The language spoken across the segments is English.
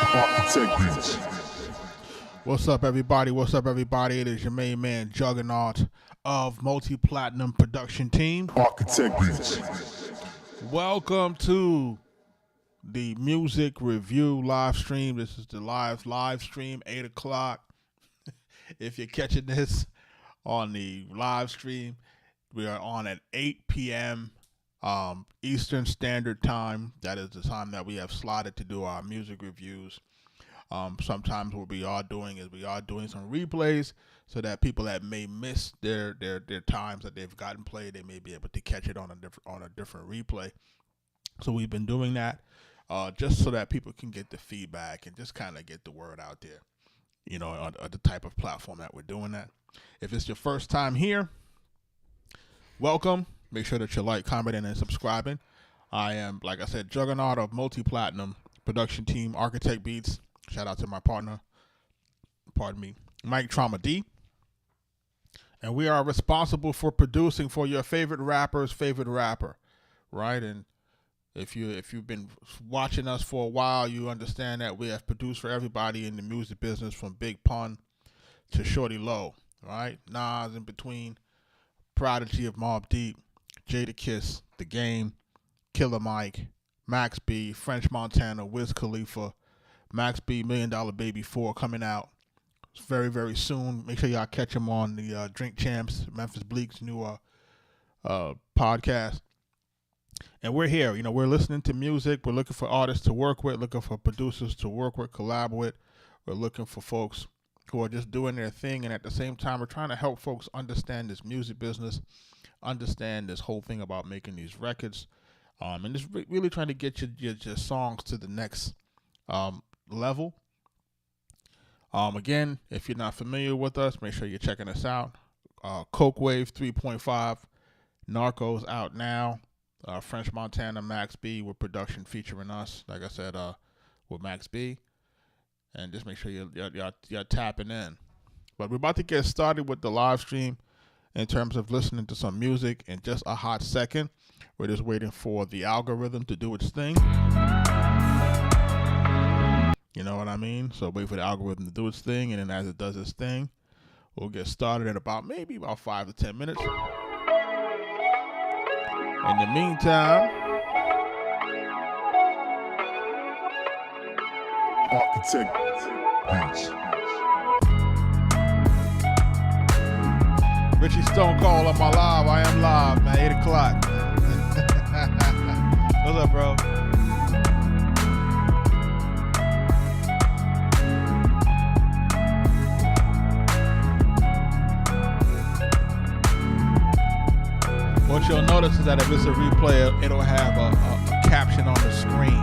Arkatech Beatz. What's up, everybody? What's up, everybody? It is your main man, Juggernaut of Multi-Platinum Production Team. Arkatech Beatz. Welcome to the music review live stream. This is the live stream, 8 o'clock. If you're catching this on the live stream, we are on at 8 p.m. Eastern Standard Time. That is the time that we have slotted to do our music reviews. Sometimes what we are doing is some replays so that people that may miss their times that they've gotten played, they may be able to catch it on a different replay. So we've been doing that just so that people can get the feedback and just kind of get the word out there, you know, on the type of platform that we're doing that. If it's your first time here, welcome. Make sure that you like, commenting, and subscribing. I am, like I said, Juggernaut of Multi-Platinum Production Team, Arkatech Beatz. Shout out to my partner, Mike Trauma D. And we are responsible for producing for your favorite rapper's favorite rapper, right? And if you've been watching us for a while, you understand that we have produced for everybody in the music business, from Big Pun to Shorty Low, right? Nas in between, Prodigy of Mobb Deep, Jadakiss, The Game, Killer Mike, Max B, French Montana, Wiz Khalifa, Max B, $1 Million Baby 4 coming out very, very soon. Make sure y'all catch him on the Drink Champs, Memphis Bleak's new podcast. And we're here. You know, we're listening to music. We're looking for artists to work with, looking for producers to work with, collab with. We're looking for folks who are just doing their thing. And at the same time, we're trying to help folks understand this music business, understand this whole thing about making these records, and just really trying to get your songs to the next level. Again, if you're not familiar with us, make sure you're checking us out. Coke Wave 3.5, Narcos out now. French Montana, Max B with production featuring us, like I said, with Max B. And just make sure you're tapping in. But we're about to get started with the live stream in terms of listening to some music in just a hot second. We're just waiting for the algorithm to do its thing. You know what I mean? So wait for the algorithm to do its thing, and then as it does its thing, we'll get started in about 5 to 10 minutes. In the meantime, Arkatech Beatz. Richie Stone Call on my live. I am live, man. 8 o'clock. What's up, bro? What you'll notice is that if it's a replay, it'll have a caption on the screen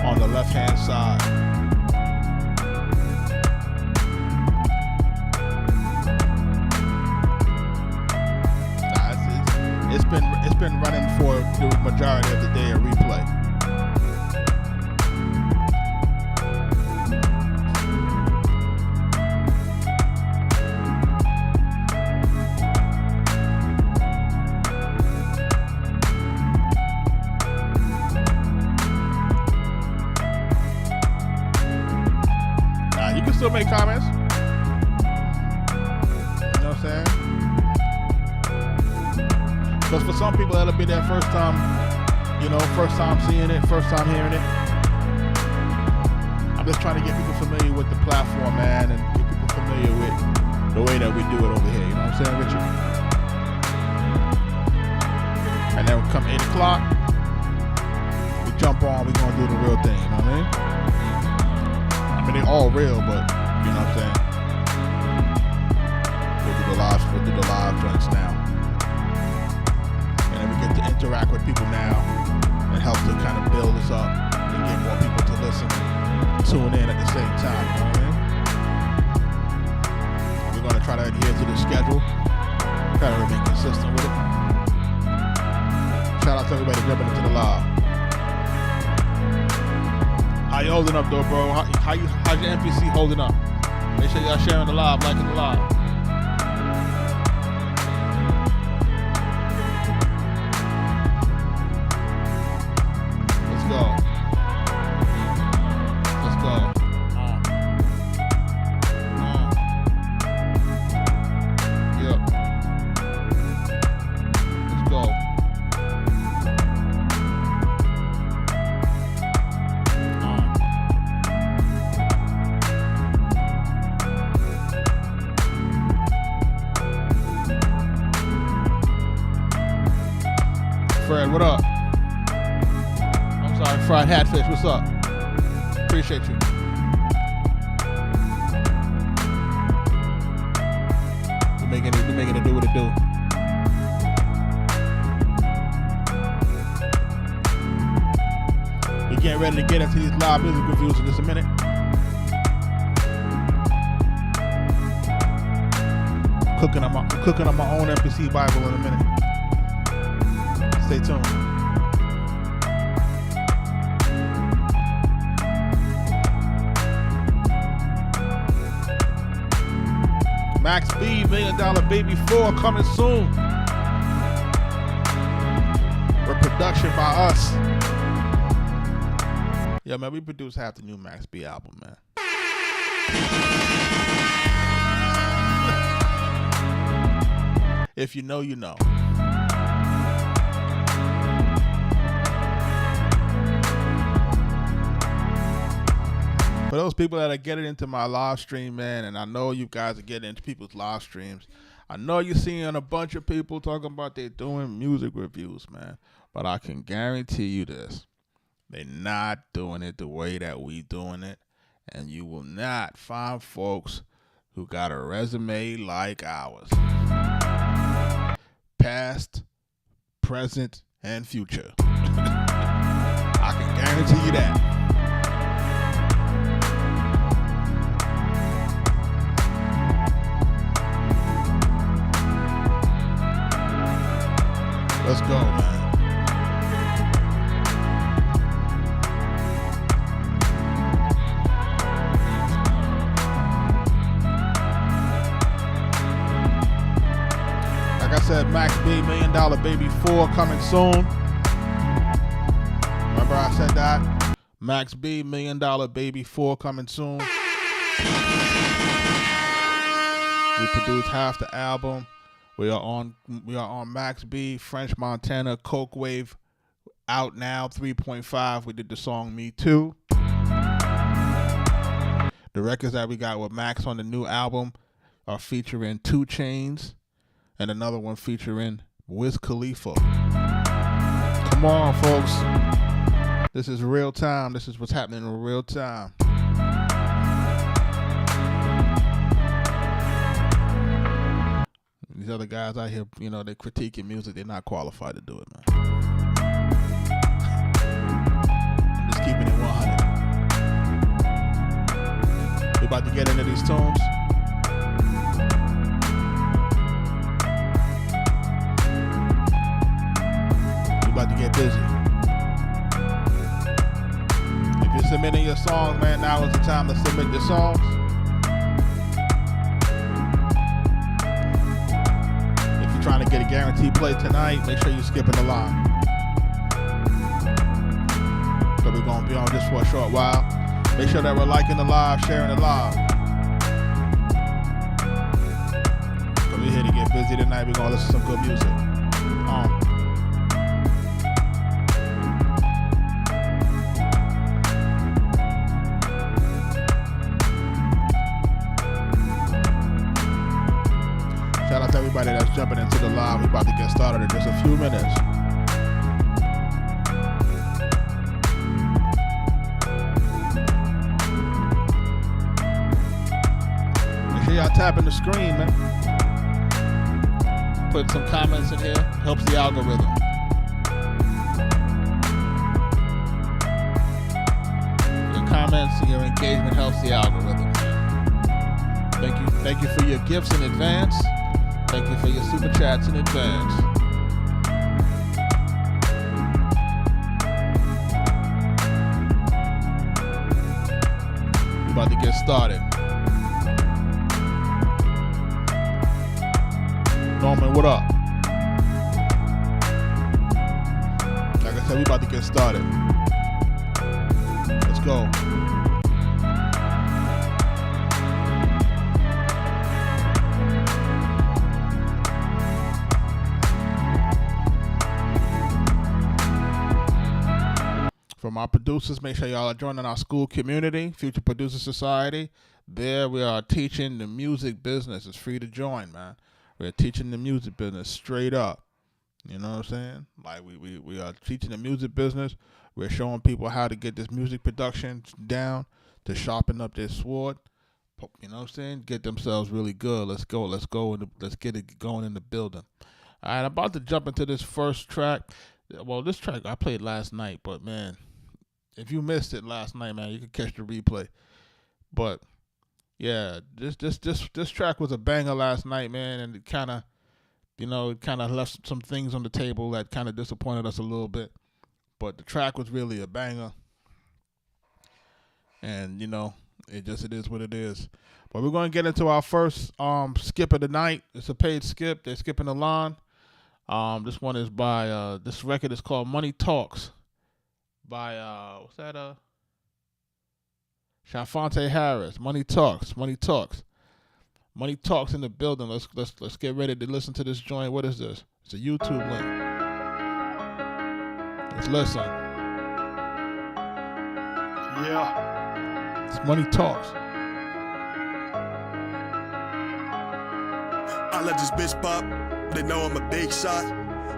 on the left-hand side. It's been running for the majority of the day, a replay. You can still make comments. You know what I'm saying? Because for some people, that'll be their first time, first time seeing it, first time hearing it. I'm just trying to get people familiar with the platform, man, and get people familiar with the way that we do it over here. You know what I'm saying, Richard? And then come 8 o'clock, we jump on, we're going to do the real thing, you know what I mean? I mean, they're all real, but you know what I'm saying? We'll do the live joints now. And then we get to interact with people now and help to kind of build this up and get more people to listen and tune in at the same time, you know what I mean? We're going to try to adhere to the schedule, try to remain consistent with it. Shout out to everybody jumping into the live. How you holding up, though, bro? How's your MPC holding up? Make sure y'all sharing the live, liking the live. Let's go. Let's go. what up? I'm sorry, Fried Hatfish, what's up? Appreciate you. We're making it do what it do. We're getting ready to get into these live music reviews in just a minute. I'm cooking on my own MPC Bible in a minute. Stay tuned. Max B, $1 Million Baby 4 coming soon. With production by us. Yeah, man, we produced half the new Max B album, man. If you know, you know. For those people that are getting into my live stream, man, and I know you guys are getting into people's live streams, I know you're seeing a bunch of people talking about they're doing music reviews, man. But I can guarantee you this. They're not doing it the way that we doing it. And you will not find folks who got a resume like ours. Past, present, and future. I can guarantee you that. Let's go, man. Like I said, Max B, $1 Million Baby 4 coming soon. Remember I said that? Max B, $1 Million Baby 4 coming soon. We produced half the album. We are on Max B, French Montana, Coke Wave, out now, 3.5. We did the song Me Too. The records that we got with Max on the new album are featuring 2 Chainz and another one featuring Wiz Khalifa. Come on, folks. This is real time. This is what's happening in real time. These other guys out here, you know, they critiquing music. They're not qualified to do it, man. I'm just keeping it 100. We're about to get into these tunes. We're about to get busy. If you're submitting your songs, man, now is the time to submit your songs. Trying to get a guaranteed play tonight, make sure you're skipping the line. So we're going to be on just for a short while. Make sure that we're liking the live, sharing the live. So we're here to get busy tonight. We're going to listen to some good music. Shout out to everybody that's jumping into the live. We're about to get started in just a few minutes. Make sure y'all tapping the screen, man. Put some comments in here. Helps the algorithm. Your comments and your engagement helps the algorithm. Thank you for your gifts in advance. Thank you for your super chats in advance. We're about to get started. Norman, what up? Like I said, we're about to get started. Let's go. For my producers, make sure y'all are joining our school community, Future Producer Society. There we are teaching the music business. It's free to join, man. We're teaching the music business straight up. You know what I'm saying? Like we are teaching the music business. We're showing people how to get this music production down, to sharpen up their sword. You know what I'm saying? Get themselves really good. Let's go. Let's get it going in the building. All right, I'm about to jump into this first track. Well, this track I played last night, but man, if you missed it last night, man, you can catch the replay. But yeah, this track was a banger last night, man, and it kind of, left some things on the table that kind of disappointed us a little bit. But the track was really a banger, and it is what it is. But we're going to get into our first skip of the night. It's a paid skip. They're skipping the line. This one is by this record is called Money Talks by what's that? Shafonte Harris. Money Talks in the building. Let's get ready to listen to this joint. What is this? It's a YouTube link. Let's listen. Yeah. It's Money Talks. I let this bitch pop. They know I'm a big shot.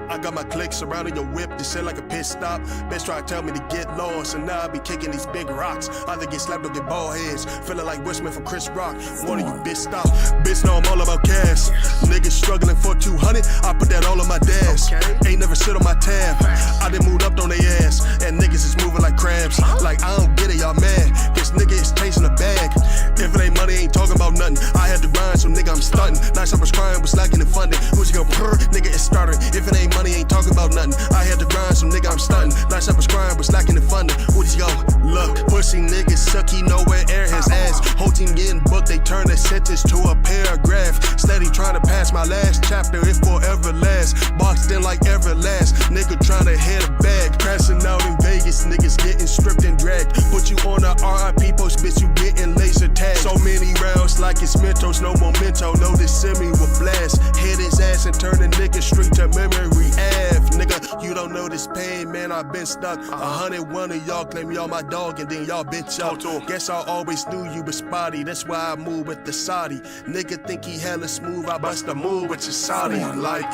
I got my clique surrounding your whip, this shit like a pit stop. Bitch try to tell me to get lost, and now I be kicking these big rocks. Either get slapped or get bald heads, feeling like Wishman from Chris Rock. One of you bitch stop. Bitch know I'm all about cash. Niggas struggling for 200, I put that all on my dash. Ain't never sit on my tab. I done moved up on they ass, and niggas is moving like crabs. Like I don't get it, y'all mad. This nigga is chasing a bag. If it ain't money, ain't talking about nothing. I had to grind, so nigga I'm stunting. Nice I was crying, was lacking in funding. Who's you gonna purr? Nigga is starting. If it ain't money, ain't talking about nothing. I had to grind, so nigga I'm stunting. Nice I was crying, was lacking in funding. Who's you go? Look, pussy niggas suck, he know where air his ass. Whole team getting booked, they turn a sentence to a paragraph. Steady trying to pass my last chapter, it forever lasts. Boxed in like Everlast, nigga trying to hit a bag. Crashing out in Vegas, niggas getting stripped and dragged. Put you on a RIP post, bitch, you getting laser tagged. So many rounds like it's Mentos, no memento. No, this semi will blast. Hit his ass and turn the nigga straight to memory F. Nigga, you don't know this pain, man, I've been stuck. 101 of y'all claim y'all my dog, and then y'all bitch up. Guess I always knew you was spotty, that's why I move with the Saudi. Nigga think he hella smooth, I bust a move with your Saudi. Like,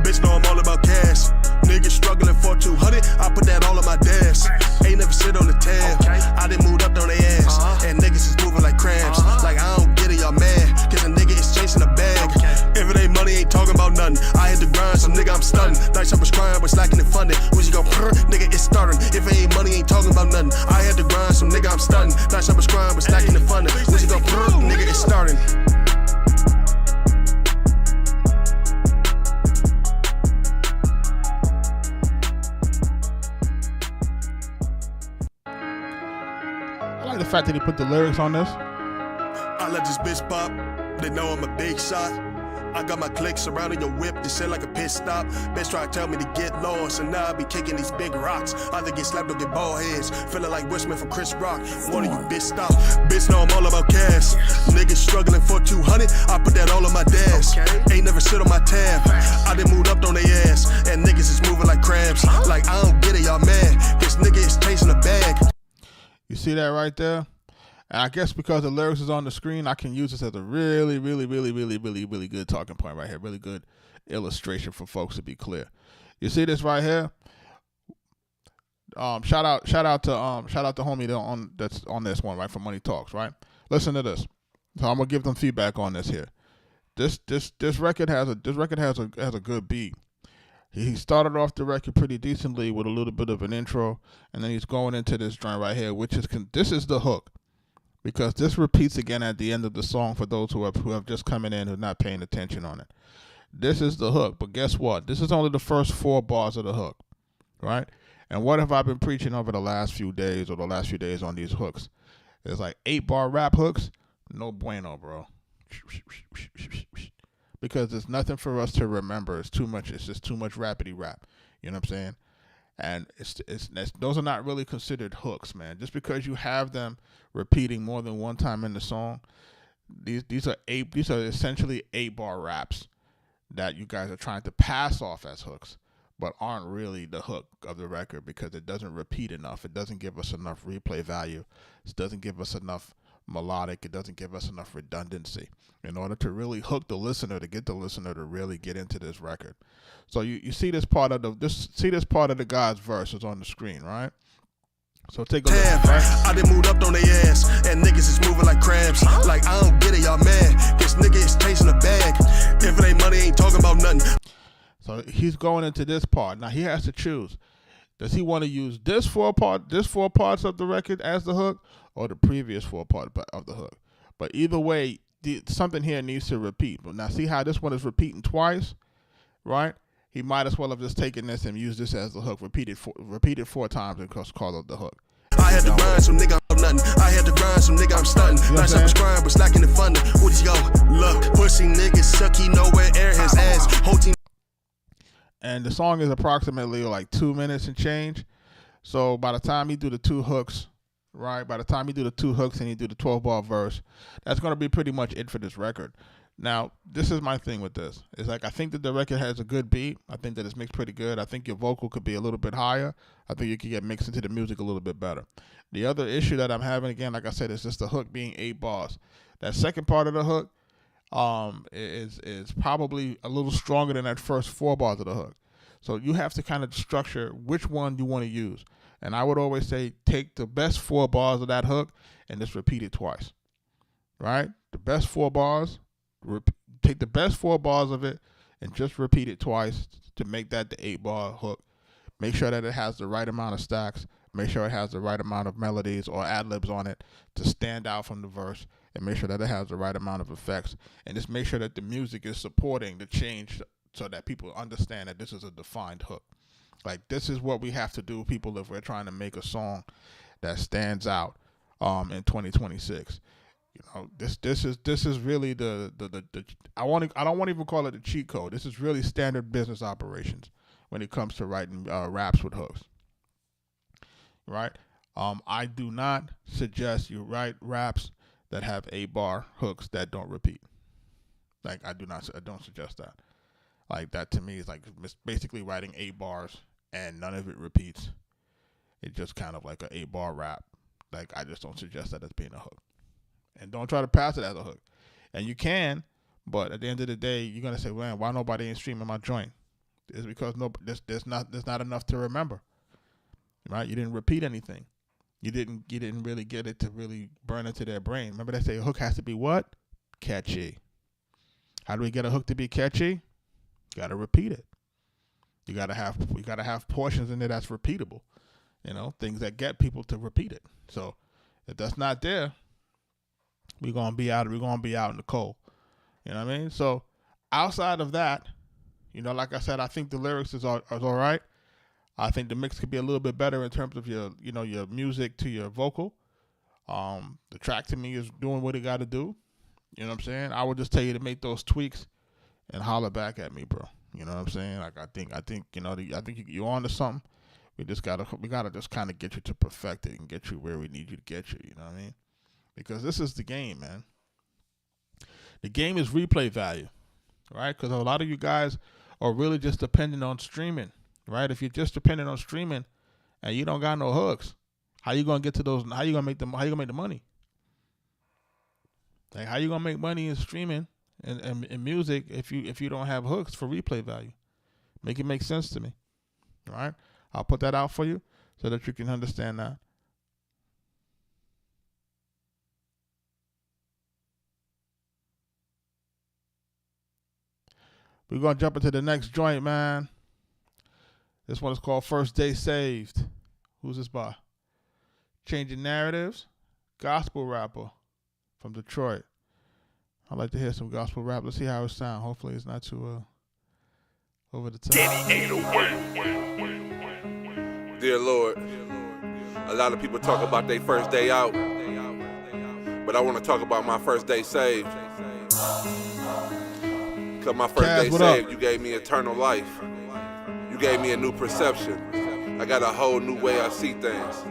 bitch know I'm all about cash. Niggas struggling for 200, I put that all on my dash. Ain't never sit on the tab. I done moved up on they ass, and niggas is moving like crabs. Like I don't get it, y'all mad, cause a nigga is chasing a bag. If it ain't money, ain't talking about nothing. I had to grind, so nigga I'm stunting. Nice I was crying, was lacking in funding. Who's you gonna purr? Nigga it's starting. If it ain't money, ain't talking about nothing. I had to grind, so nigga I'm stunting. Nice I was crying, was lacking in funding. Who's you gonna purr? Nigga it's starting. I like the fact that he put the lyrics on this. I let this bitch pop. They know I'm a big shot. I got my clique surrounding your whip, this shit like a pit stop. Bitch try to tell me to get lost, and now I be kicking these big rocks. Either get slapped or get bald heads, feeling like Wishman from Chris Rock. One of you bitch stop. Bitch know I'm all about cash. Niggas struggling for 200, I put that all on my dash. Ain't never sit on my tab. I done moved up on they ass, and niggas is moving like crabs. Like I don't get it, y'all mad. This nigga is chasing a bag. You see that right there? And I guess because the lyrics is on the screen, I can use this as a really good talking point right here. Really good illustration for folks to be clear. You see this right here? Shout out to homie that's on this one, right, for Money Talks, right? Listen to this. So I'm gonna give them feedback on this here. This record has a good beat. He started off the record pretty decently with a little bit of an intro, and then he's going into this joint right here, which is this is the hook. Because this repeats again at the end of the song for those who have just coming in who are not paying attention on it. This is the hook, but guess what? This is only the first 4 bars of the hook, right? And what have I been preaching over the last few days on these hooks? It's like 8-bar rap hooks, no bueno, bro. Because there's nothing for us to remember. It's too much. It's just too much rapidy rap. You know what I'm saying? And those are not really considered hooks, man. Just because you have them repeating more than one time in the song, these are essentially 8-bar raps that you guys are trying to pass off as hooks, but aren't really the hook of the record because it doesn't repeat enough. It doesn't give us enough replay value. It doesn't give us enough melodic. It doesn't give us enough redundancy in order to really hook the listener, to get the listener to really get into this record. So you see this part of the guy's verse is on the screen, right? So take a look. Right? I done moved up on their ass, and niggas is moving like crabs. Like, I don't get it, y'all mad. This nigga is chasing a bag. If it ain't money, ain't talking about nothing. So he's going into this part. Now he has to choose. Does he want to use this four parts of the record as the hook, or the previous 4 parts of the hook? But either way, something here needs to repeat. But now see how this one is repeating twice, right? He might as well have just taken this and used this as the hook, repeated 4 times and call it the hook. I had to grind some nigga, I'm nothing. I had to grind some nigga, I'm stunting. Last time I was crying, but slacking the funding. What did you go? Look, pussy niggas suck, he nowhere air his ass. Whole team. And the song is approximately like 2 minutes and change. So by the time he do the 2 hooks, right? By the time he do the 2 hooks and he do the 12-bar verse, that's going to be pretty much it for this record. Now, this is my thing with this. It's like, I think that the record has a good beat. I think that it's mixed pretty good. I think your vocal could be a little bit higher. I think you could get mixed into the music a little bit better. The other issue that I'm having, again, like I said, is just the hook being 8 bars. That second part of the hook is probably a little stronger than that first 4 bars of the hook. So you have to kind of structure which one you want to use. And I would always say, take the best 4 bars of that hook and just repeat it twice, right? The best 4 bars, take the best 4 bars of it and just repeat it twice to make that the 8-bar hook. Make sure that it has the right amount of stacks. Make sure it has the right amount of melodies or ad-libs on it to stand out from the verse, and make sure that it has the right amount of effects. And just make sure that the music is supporting the change so that people understand that this is a defined hook. Like, this is what we have to do, people, if we're trying to make a song that stands out in 2026. You know, this is really the I don't want to even call it a cheat code. This is really standard business operations when it comes to writing raps with hooks. Right? I do not suggest you write raps that have 8-bar hooks that don't repeat. Like, I don't suggest that. Like, that to me is like basically writing 8 bars and none of it repeats. It's just kind of like an 8-bar rap. Like, I just don't suggest that as being a hook. And don't try to pass it as a hook. And you can, but at the end of the day, you're gonna say, "Man, why nobody ain't streaming my joint?" It's because there's not enough to remember, right? You didn't repeat anything. You didn't really get it to really burn into their brain. Remember, they say a hook has to be what? Catchy. How do we get a hook to be catchy? You gotta repeat it. We gotta have portions in there that's repeatable. You know, things that get people to repeat it. So if that's not there, we're gonna be out in the cold. You know what I mean? So outside of that, you know, like I said, I think the lyrics is all right. I think the mix could be a little bit better in terms of your music to your vocal. The track to me is doing what it got to do. You know what I'm saying? I would just tell you to make those tweaks and holler back at me, bro. You know what I'm saying? Like, I think you're on to something. We gotta just kind of get you to perfect it and get you where we need you to get you. You know what I mean? Because this is the game, man. The game is replay value, right? Because a lot of you guys are really just dependent on streaming, right? If you're just dependent on streaming and you don't got no hooks, how you gonna get to those? How you gonna make the money? Like, how you gonna make money in streaming and music if you don't have hooks for replay value? Make it make sense to me, all right? I'll put that out for you so that you can understand that. We're going to jump into the next joint, man. This one is called First Day Saved. Who's this by? Changing Narratives. Gospel rapper from Detroit. I'd like to hear some gospel rap. Let's see how it sounds. Hopefully it's not too over the top. Dear Lord, a lot of people talk about their first day out, but I want to talk about my first day saved. Because my first day saved, you gave me eternal life. You gave me a new perception. I got a whole new way I see things.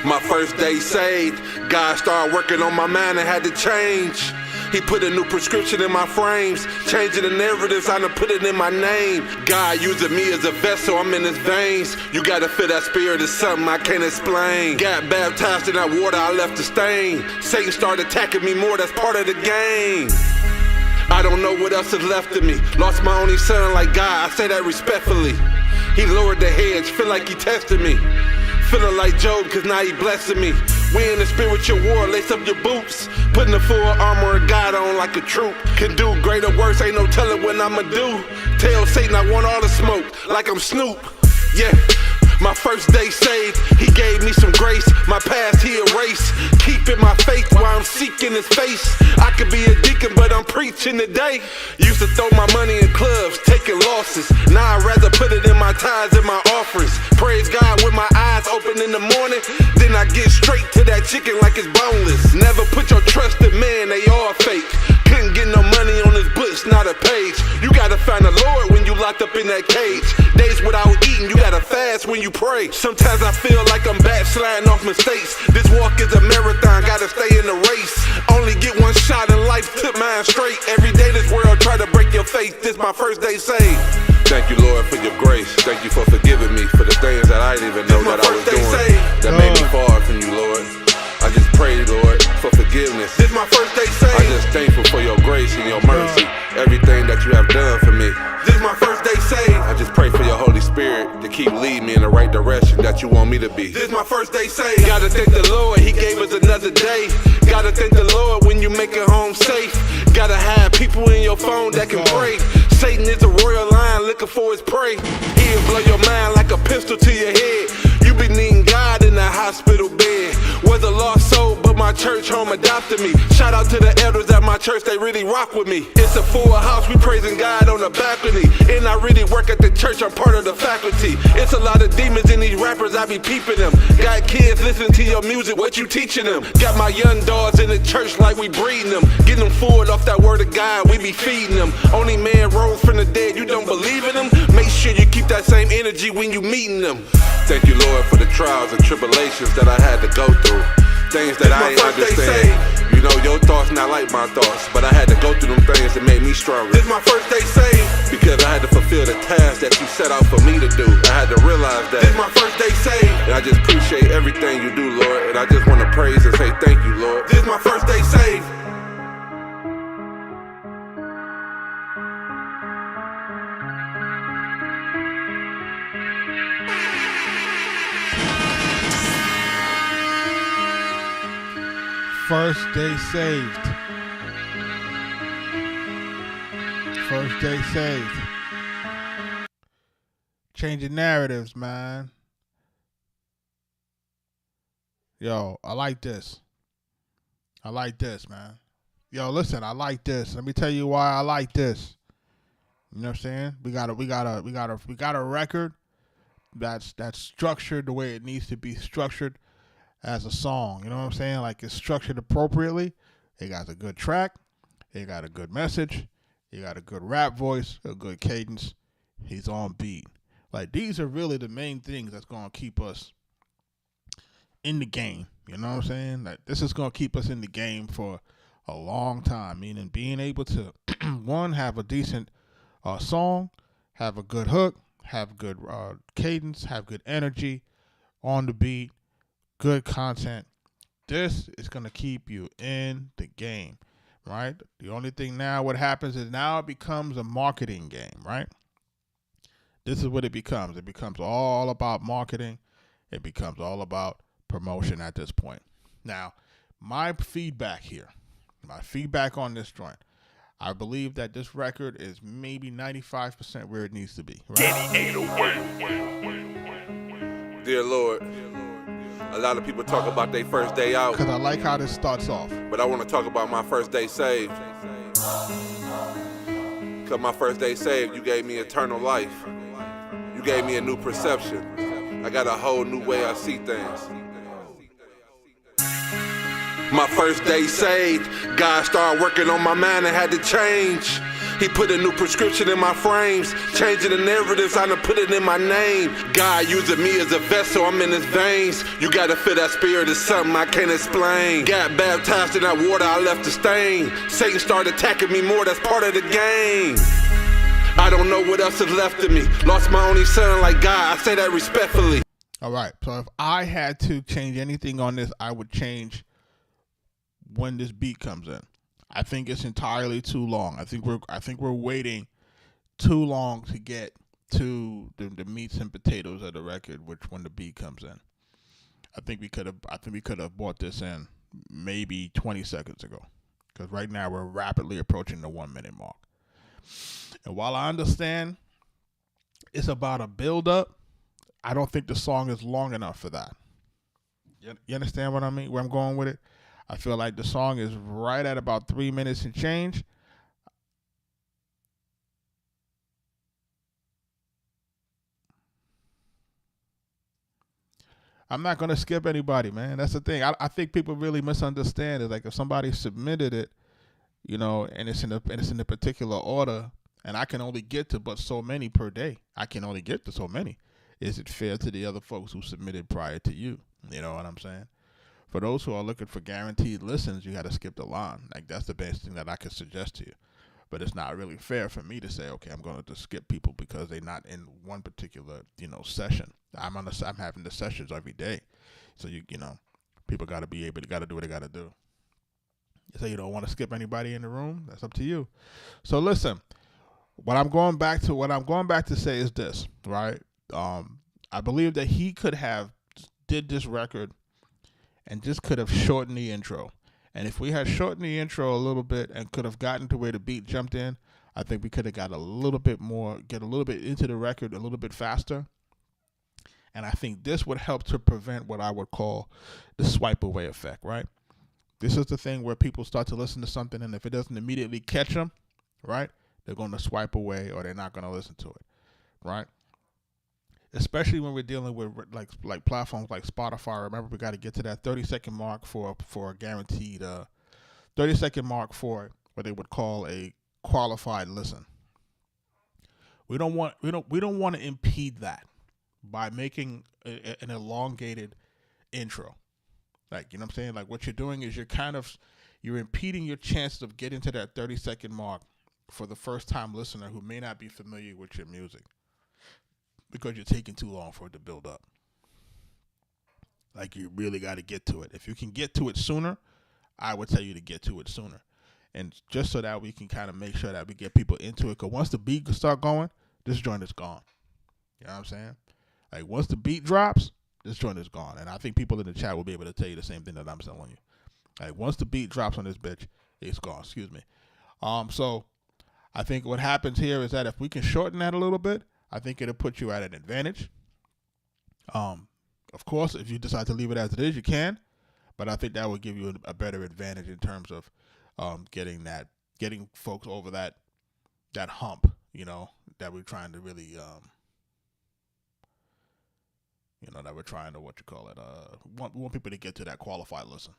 My first day saved, God started working on my mind and had to change. He put a new prescription in my frames, changing the narratives, I done put it in my name. God using me as a vessel, I'm in his veins. You gotta feel that spirit is something I can't explain. Got baptized in that water, I left a stain. Satan started attacking me more, that's part of the game. I don't know what else is left of me. Lost my only son like God, I say that respectfully. He lowered the hedge, feel like he tested me. Feeling like Job, cause now he blessing me. We in the spiritual war, lace up your boots. Putting the full armor of God on like a troop. Can do greater works, ain't no telling what I'ma do. Tell Satan I want all the smoke, like I'm Snoop. Yeah. My first day saved, he gave me some grace. My past he erased. Keeping my faith while I'm seeking his face. I could be a deacon, but I'm preaching today. Used to throw my money in clubs, taking losses. Now I'd rather put it in my tithes and my offerings. Praise God with my eyes open in the morning. Then I get straight to that chicken like it's boneless. Never put your trust in man, they all fake. Couldn't get no money on his books, not a page. You gotta find the Lord when you locked up in that cage. Days without eating, you gotta fast when you pray. Sometimes I feel like I'm backsliding off mistakes. This walk is a marathon, gotta stay in the race. Only get one shot in life, took mine straight. Every day this world try to break your faith. This my first day saved. Thank you, Lord, for your grace. Thank you for forgiving me for the things that I didn't even know that I was doing. That made me far from you, Lord. I just pray, Lord, for forgiveness. This my first day saved. I'm just thankful for your grace and your mercy. Everything that you have done for me. This my first day saved. I just pray for your Holy Spirit to keep leading me in the right direction that you want me to be. This my first day saved. Gotta thank the Lord, he gave us another day. Gotta thank the Lord when you make it home safe. Gotta have people in your phone that can pray. Satan is a royal lion looking for his prey. He'll blow your mind like a pistol to your head. You been needing God in that hospital bed. Was a lost soul, but my church home adopted me. Shout out to the elders at my church, they really rock with me. It's a full house, we praising God on the balcony. And I really work at the church, I'm part of the faculty. It's a lot of demons in these rappers, I be peeping them. Got kids listening to your music, what you teaching them? Got my young dogs in the church like we breeding them. Getting them forward off that word of God, we be feeding them. Only man rose from the dead, you don't believe in them? Make sure you keep that same energy when you meeting them. Thank you, Lord, for the trials and tribulations that I had to go through. Things that I ain't understand. You know, your thoughts not like my thoughts, but I had to go through them things that made me stronger. This my first day saved. Because I had to fulfill the task that you set out for me to do. I had to realize that. This my first day saved. And I just appreciate everything you do, Lord. And I just want to praise and say thank you, Lord. This my first day saved. First day saved. First day saved. Changing narratives, man. Yo, I like this. I like this, man. Yo, listen, I like this. Let me tell you why I like this. You know what I'm saying? We got a record that's structured the way it needs to be structured as a song. You know what I'm saying? Like, it's structured appropriately. It got a good track. It got a good message. It got a good rap voice, a good cadence. He's on beat. Like, these are really the main things that's going to keep us in the game. You know what I'm saying? Like, this is going to keep us in the game for a long time. Meaning being able to, one, have a decent song, have a good hook, have good cadence, have good energy on the beat, good content. This is going to keep you in the game, right? The only thing now, what happens is now it becomes a marketing game, right? This is what it becomes. It becomes all about marketing. It becomes all about promotion at this point. Now, my feedback on this joint, I believe that this record is maybe 95% where it needs to be, right? Dear Lord, a lot of people talk about their first day out, Because I like how this starts off. but I want to talk about my first day saved. Because my first day saved, you gave me eternal life. You gave me a new perception. I got a whole new way I see things. My first day saved, God started working on my mind and had to change. He put a new prescription in my frames, changing the narratives, I done put it in my name. God using me as a vessel, I'm in his veins. You gotta feel that spirit is something I can't explain. Got baptized in that water, I left a stain. Satan started attacking me more, that's part of the game. I don't know what else is left of me. Lost my only son like God, I say that respectfully. All right, so if I had to change anything on this, I would change when this beat comes in. I think it's entirely too long. I think we're waiting too long to get to the meats and potatoes of the record, which when the beat comes in. I think we could have brought this in maybe 20 seconds ago, because right now we're rapidly approaching the 1 minute mark. And while I understand it's about a build up, I don't think the song is long enough for that. You understand what I mean? Where I'm going with it? I feel like the song is right at about 3 minutes and change. I'm not going to skip anybody, man. That's the thing. I think people really misunderstand it. Like if somebody submitted it, and it's in a particular order, and I can only get to but so many per day. I can only get to so many. Is it fair to the other folks who submitted prior to you? You know what I'm saying? For those who are looking for guaranteed listens, you got to skip the line. Like that's the best thing that I could suggest to you. But it's not really fair for me to say, okay, I'm going to just skip people because they're not in one particular, session. I'm having the sessions every day, so people got to be able to do what they got to do. You say you don't want to skip anybody in the room. That's up to you. So listen, what I'm going back to say is this, right? I believe that he could have did this record and just could have shortened the intro. And if we had shortened the intro a little bit and could have gotten to where the beat jumped in, I think we could have got a little bit into the record a little bit faster. And I think this would help to prevent what I would call the swipe away effect, right? This is the thing where people start to listen to something, and if it doesn't immediately catch them, right, they're going to swipe away or they're not going to listen to it, right? Especially when we're dealing with like platforms like Spotify. Remember, we got to get to that 30-second mark for a guaranteed 30-second mark for what they would call a qualified listen. We don't want to impede that by making an elongated intro. Like, you know what I'm saying? Like what you're doing is you're impeding your chances of getting to that 30-second mark for the first time listener who may not be familiar with your music, because you're taking too long for it to build up. Like you really got to get to it. If you can get to it sooner, I would tell you to get to it sooner. And just so that we can kind of make sure that we get people into it. Because once the beat start going, this joint is gone. You know what I'm saying? Like once the beat drops, this joint is gone. And I think people in the chat will be able to tell you the same thing that I'm telling you. Like once the beat drops on this bitch, it's gone. Excuse me. So I think what happens here is that if we can shorten that a little bit, I think it'll put you at an advantage. Of course, if you decide to leave it as it is, you can. But I think that will give you a better advantage in terms of getting folks over that hump, that we're trying to really, that we're trying to, we want people to get to that qualified listen.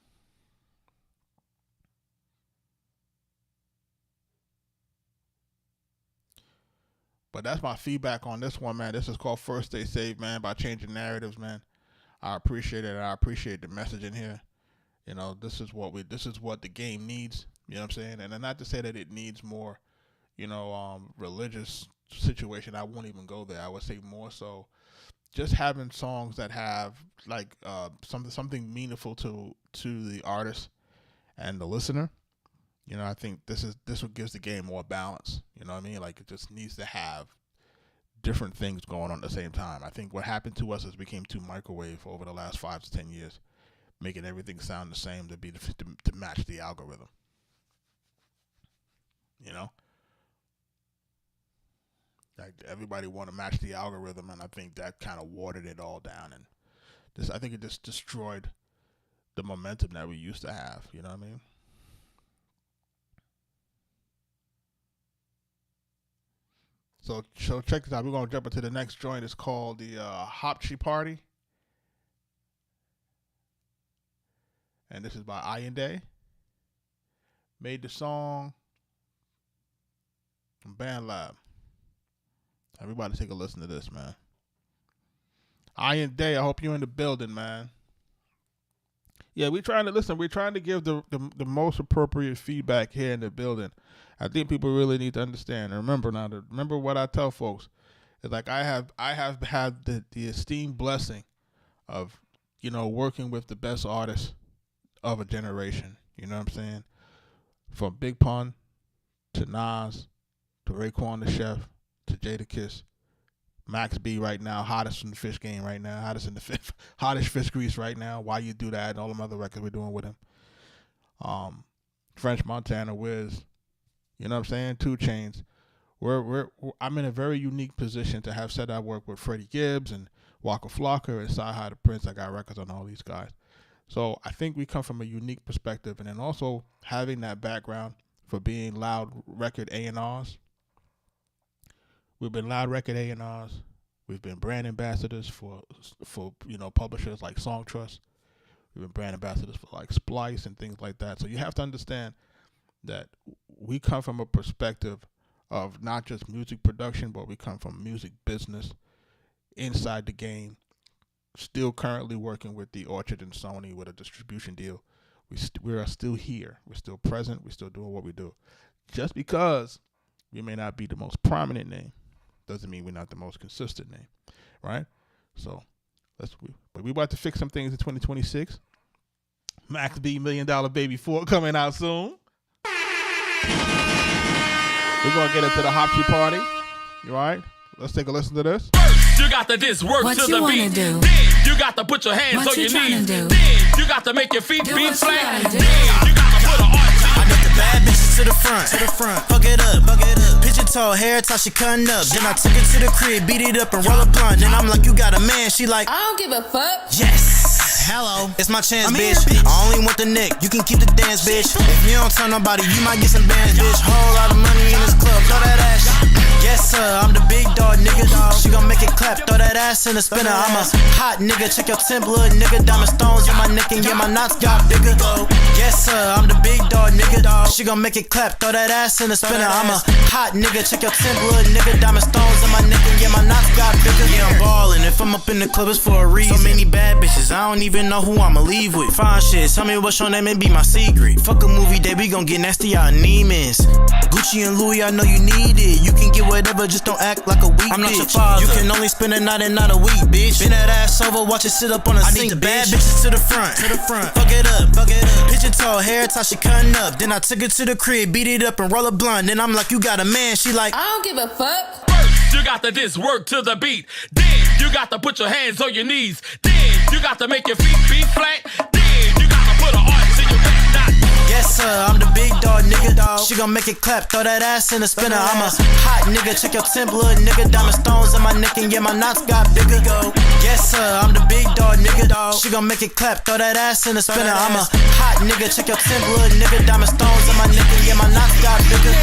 But that's my feedback on this one, man. This is called First Stay Safe, man, by Changing Narratives, man. I appreciate it. I appreciate the message in here. This is what the game needs. You know what I'm saying? And not to say that it needs more, religious situation. I won't even go there. I would say more so just having songs that have like something meaningful to the artist and the listener. I think this what gives the game more balance. You know what I mean? Like it just needs to have different things going on at the same time. I think what happened to us is we became too microwave over the last 5 to 10 years, making everything sound the same to match the algorithm. Like everybody want to match the algorithm, and I think that kind of watered it all down. And I think it just destroyed the momentum that we used to have. You know what I mean? So check this out. We're going to jump into the next joint. It's called the Hopchi Party. And this is by Ian Day. Made the song Band Lab. Everybody take a listen to this, man. Iron Day, I hope you're in the building, man. Yeah, we're trying to give the most appropriate feedback here in the building. I think people really need to understand. And remember what I tell folks. It's like I have had the esteemed blessing of, working with the best artists of a generation. You know what I'm saying? From Big Pun to Nas to Raekwon the Chef to Jadakiss, Max B right now, hottest in the fish game right now, hottest fish grease right now. Why you do that and all them other records we're doing with him. French Montana, Wiz, you know what I'm saying? 2 Chainz. I'm in a very unique position to have said I work with Freddie Gibbs and Waka Flocka and Sci-Hi the Prince. I got records on all these guys. So I think we come from a unique perspective, and then also having that background for being loud record A&Rs. We've been loud record A&Rs. We've been brand ambassadors for publishers like Song Trust. We've been brand ambassadors for like Splice and things like that. So you have to understand that we come from a perspective of not just music production, but we come from music business inside the game. Still currently working with the Orchard and Sony with a distribution deal. We are still here. We're still present. We're still doing what we do. Just because we may not be the most prominent name doesn't mean we're not the most consistent name, right? So but we about to fix some things in 2026. Max B $1 Million Baby 4 coming out soon. We're gonna get into the Hopsy party. You all right? Let's take a listen to this. You got to this work what to you the beat. Do? Then you got to put your hands what on your knees. Do? Then you got to make your feet be flat. Then you got to put an arch. I got the bad bitches to the front. Fuck it up. Picture tall hair, till she cutting up. Then I took it to the crib, beat it up and roll a blunt. Then I'm like, you got a man? She like, I don't give a fuck. yes. Hello, it's my chance, bitch. I only want the neck, you can keep the dance, bitch. If you don't tell nobody, you might get some bands, bitch. Whole lot of money in this club, throw that ass. Yes, sir, I'm the big dog, nigga. She gon' make it clap, throw that ass in the spinner. I'm a hot nigga, check your temp, little nigga. Diamond stones in my neck and yeah, my knots got bigger. Yes, sir, I'm the big dog, nigga. She gon' make it clap, throw that ass in the spinner. I'm a hot nigga, check your temp, little nigga. Diamond stones in my neck and yeah, my knots got bigger. Yeah, I'm ballin', if I'm up in the club, it's for a reason. So many bad bitches, I don't even know who I'ma leave with. Fine shit, tell me what's your name and be my secret. Fuck a movie day, we gon' get nasty, y'all anemics. Gucci and Louis, I know you need it. You can get whatever, just don't act like a weak I'm bitch. Not your father. You can only spend a night and not a week, bitch. Bend that ass over, watch it sit up on a sink, need the bad bitches to the front. Fuck it up. Picture tall hair, till she cutting up. Then I took it to the crib, beat it up and roll a blunt. Then I'm like, you got a man? She like, I don't give a fuck. First, you got to this work to the beat. Then you got to put your hands on your knees. Then you got to make your feet be flat. Then you got to put an arch in your back. yes, sir, I'm the big dog, nigga. She gon' make it clap, throw that ass in the spinner. I'm a hot nigga, check your temp, little nigga. Diamond stones in my neck and yeah, my knots got bigger. Yes, sir, I'm the big dog, nigga. She gon' make it clap, throw that ass in the spinner. I'm a hot nigga, check your temp, little nigga. Diamond stones in my neck and yeah, my knots got bigger.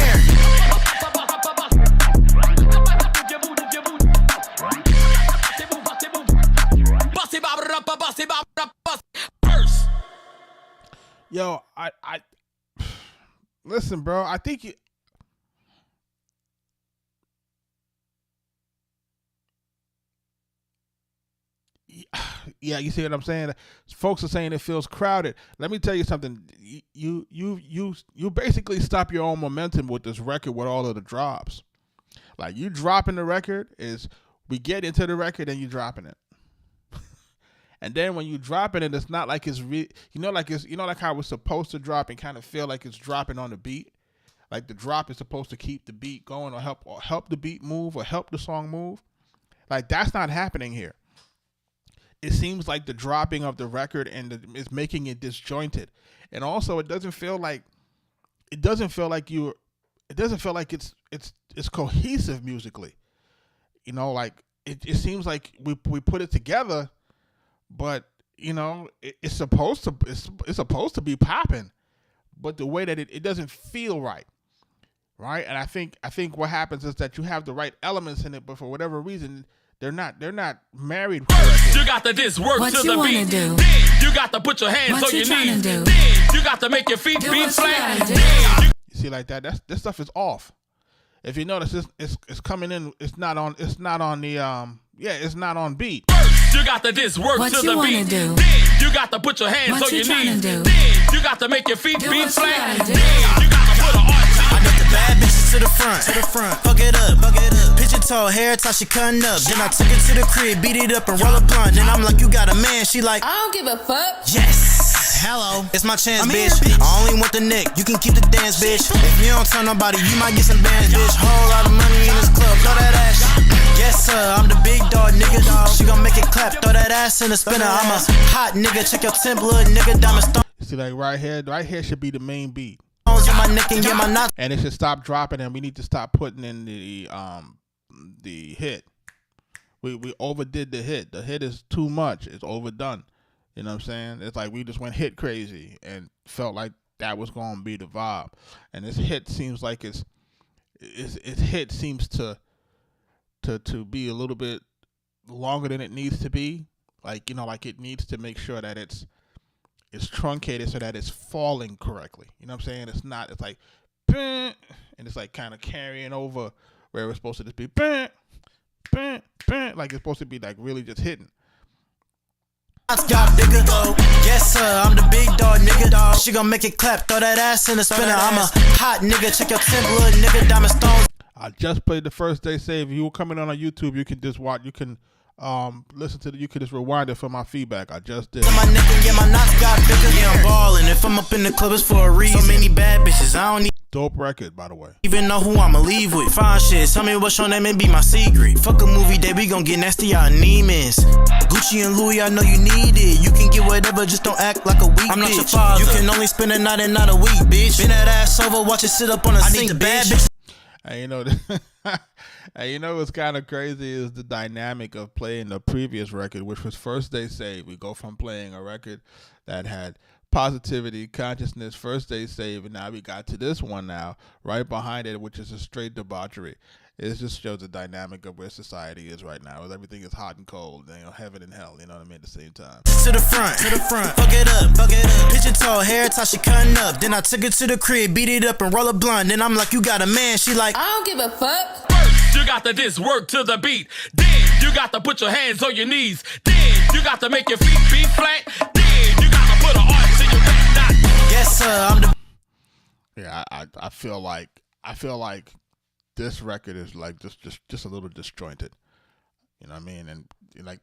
Yo, I listen, bro. I think yeah, you see what I'm saying? Folks are saying it feels crowded. Let me tell you something. You basically stop your own momentum with this record with all of the drops. Like, you dropping the record is we get into the record and you dropping it. And then when you drop it, and it's not like it's like how it's supposed to drop and kind of feel like it's dropping on the beat. Like the drop is supposed to keep the beat going or help the beat move or help the song move. Like, that's not happening here. It seems like the dropping of the record is making it disjointed, and also it doesn't feel like it's cohesive musically. You know, like it seems like we put it together. But you know, it's supposed to be popping, but the way that it doesn't feel right, and I think what happens is that you have the right elements in it, but for whatever reason they're not married correctly. You got to this work what to the beat. Do? Then you got to put your hands what on your knees. Do? Then you got to make your feet be flat. You see, like that. This stuff is off. if you notice, it's coming in. It's not on the it's not on beat. You got to just work What to you the wanna beat. do? Then you got to put your hands What on you your tryna knees. do? Then you got to make your feet Do be what you flat. gotta do. Then you got to put an arch I got the bad bitches to the front. Fuck it up. Picture tall, hair tie, she cutting up. Then I took it to the crib, beat it up and roll a blunt. Then I'm like, you got a man? She like, I don't give a fuck. yes. Hello, it's my chance, bitch. I only want the neck. You can keep the dance, bitch. If you don't tell nobody, you might get some bands, bitch. Whole lot of money in this club, throw that ass. Yes, sir, I'm the big dog, nigga. She gon' make it clap, throw that ass in the spinner. I'm a hot nigga, check your temp, little nigga. Diamond stones See, like right here should be the main beat, in my neck and get my knots. and it should stop dropping, and we need to stop putting in the hit. We overdid the hit. The hit is too much. It's overdone. You know what I'm saying? It's like we just went hit crazy and felt like that was gonna be the vibe. And this hit seems like its hit seems to be a little bit longer than it needs to be. Like, you know, like it needs to make sure that it's truncated so that it's falling correctly. You know what I'm saying? It's like and it's like kind of carrying over where it's supposed to just be like it's supposed to be like really just hitting. Got bigger though. Yes, sir, I'm the big dog, nigga. She gon' make it clap, throw that ass in the spinner. I'm a hot nigga, check your temp, little nigga. Diamond stones. I just played the first day save. If you were coming on YouTube, you can just watch. You can listen to you can just rewind it for my feedback. I just did. My neck and get my knots got bigger. Yeah, I'm ballin'. If I'm up in the club, it's for a reason. So many bad bitches, I don't Dope record, by the way. even know who I'ma leave with. Fine shit, tell me what's your name and be my secret. Fuck a movie day, we gon' get nasty, y'all Neiman's. Gucci and Louis, I know you need it. You can get whatever, just don't act like a weak I'm not bitch. Your father. You can only spend a night and not a week, bitch. Bend that ass over, watch it sit up on a sink, need the bad bitch. And you know, and you know what's kind of crazy is the dynamic of playing the previous record, which was First Day Save. We go from playing a record that had positivity, consciousness, First Day Save, and now we got to this one now, right behind it, which is a straight debauchery. It just shows the dynamic of where society is right now. Everything is hot and cold, you know, heaven and hell, you know what I mean, at the same time. To the front, fuck it up. Picture tall, hair tie, she cutting up. Then I took it to the crib, beat it up and roll a blunt. Then I'm like, you got a man? She like, I don't give a fuck. First, you got to just work to the beat. Then you got to put your hands on your knees. Then you got to make your feet be flat. Then you got to put an arch in your back. yes, sir, I'm the Yeah, I feel like this record is like just a little disjointed. You know what I mean? And like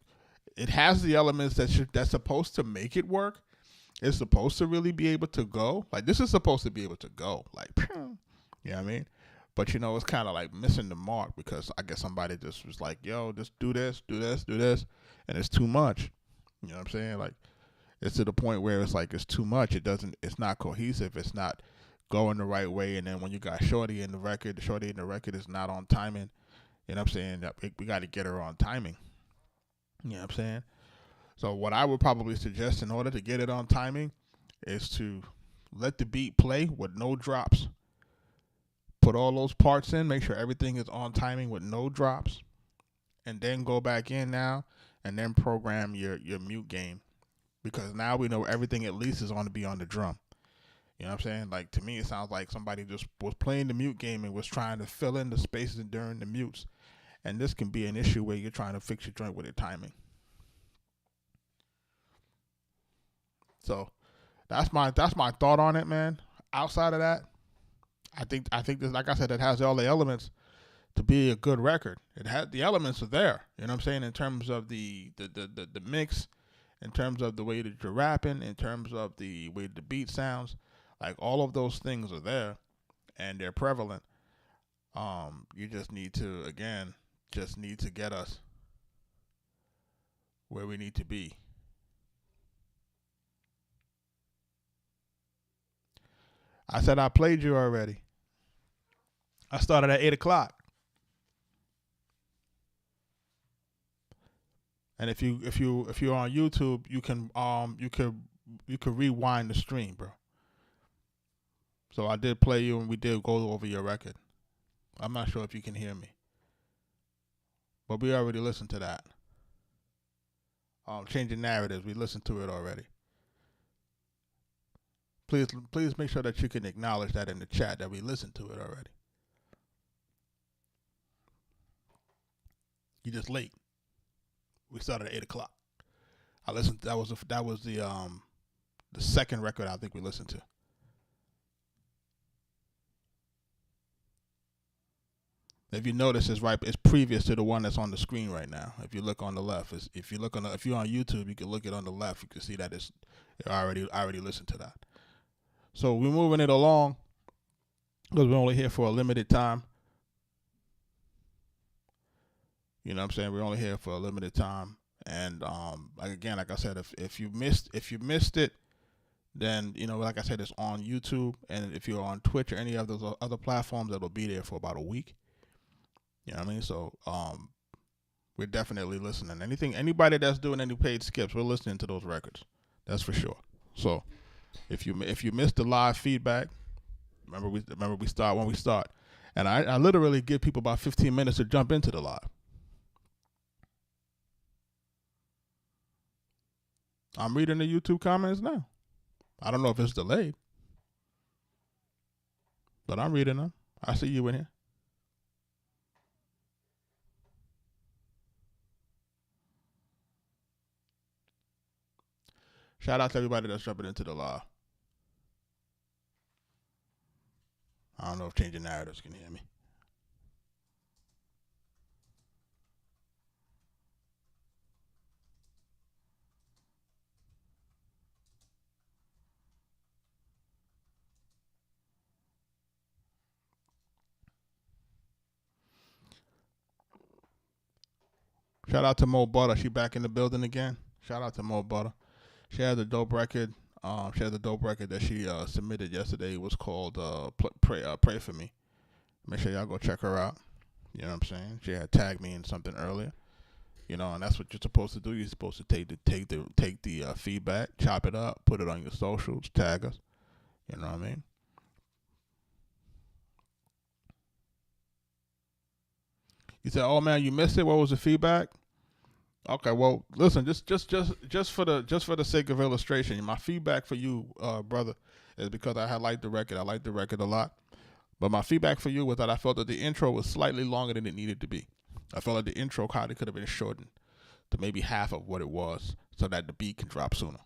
it has the elements that's supposed to make it work. It's supposed to really be able to go. Like this is supposed to be able to go. Like, you know what I mean? But you know, it's kind of like missing the mark because I guess somebody just was like, yo, just do this, and it's too much. You know what I'm saying? Like it's to the point where it's like it's too much. It's not cohesive. It's not going the right way. And then when you got Shorty in the record is not on timing. You know what I'm saying? We got to get her on timing. You know what I'm saying? So what I would probably suggest in order to get it on timing is to let the beat play with no drops. Put all those parts in, make sure everything is on timing with no drops, and then go back in now and then program your mute game, because now we know everything at least is going to be on the drum. You know what I'm saying? Like to me, it sounds like somebody just was playing the mute game and was trying to fill in the spaces during the mutes, and this can be an issue where you're trying to fix your joint with your timing. So that's my thought on it, man. Outside of that, I think this, like I said, it has all the elements to be a good record. It had the elements are there. You know what I'm saying? In terms of the mix, in terms of the way that you're rapping, in terms of the way the beat sounds, like all of those things are there and they're prevalent. You just need to get us where we need to be. I said I played you already. I started at 8 o'clock. And if you're on YouTube, you can rewind the stream, bro. So I did play you and we did go over your record. I'm not sure if you can hear me. But we already listened to that. Changing narratives, we listened to it already. Please make sure that you can acknowledge that in the chat that we listened to it already. You're just late. We started at 8 o'clock. I listened. That was the second record I think we listened to. If you notice, it's previous to the one that's on the screen right now. If you look on the left, if you're on YouTube, you can look it on the left. You can see that I already listened to that. So we're moving it along because we're only here for a limited time. You know what I'm saying? We're only here for a limited time, and like I said, if you missed it, then like I said, it's on YouTube, and if you're on Twitch or any of those other platforms, it'll be there for about a week. You know what I mean? So we're definitely listening. Anybody that's doing any paid skips, we're listening to those records. That's for sure. So if you missed the live feedback, remember we start when we start, and I literally give people about 15 minutes to jump into the live. I'm reading the YouTube comments now. I don't know if it's delayed, but I'm reading them. I see you in here. Shout out to everybody that's jumping into the live. I don't know if Changing Narratives can hear me. Shout out to Mo Butter. She back in the building again. Shout out to Mo Butter. She had the dope record. That she submitted yesterday. It was called Pray For Me. Make sure y'all go check her out. You know what I'm saying? She had tagged me in something earlier. And that's what you're supposed to do. You're supposed to take the feedback, chop it up, put it on your socials, tag us. You know what I mean? You said, "Oh man, you missed it. What was the feedback?" Okay, well, listen, just for the sake of illustration, my feedback for you, brother, is because I liked the record. I liked the record a lot, but my feedback for you was that I felt that the intro was slightly longer than it needed to be. I felt like the intro could have been shortened to maybe half of what it was, so that the beat can drop sooner.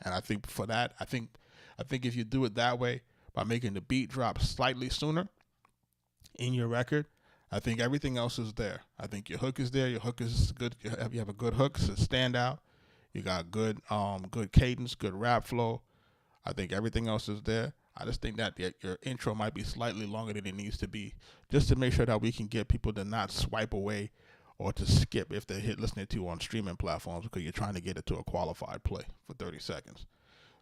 And I think for that, I think if you do it that way, by making the beat drop slightly sooner in your record, I think everything else is there. I think your hook is there. Your hook is good. You have a good hook. It's a standout. You got good cadence, good rap flow. I think everything else is there. I just think that your intro might be slightly longer than it needs to be, just to make sure that we can get people to not swipe away or to skip if they're listening to you on streaming platforms, because you're trying to get it to a qualified play for 30 seconds.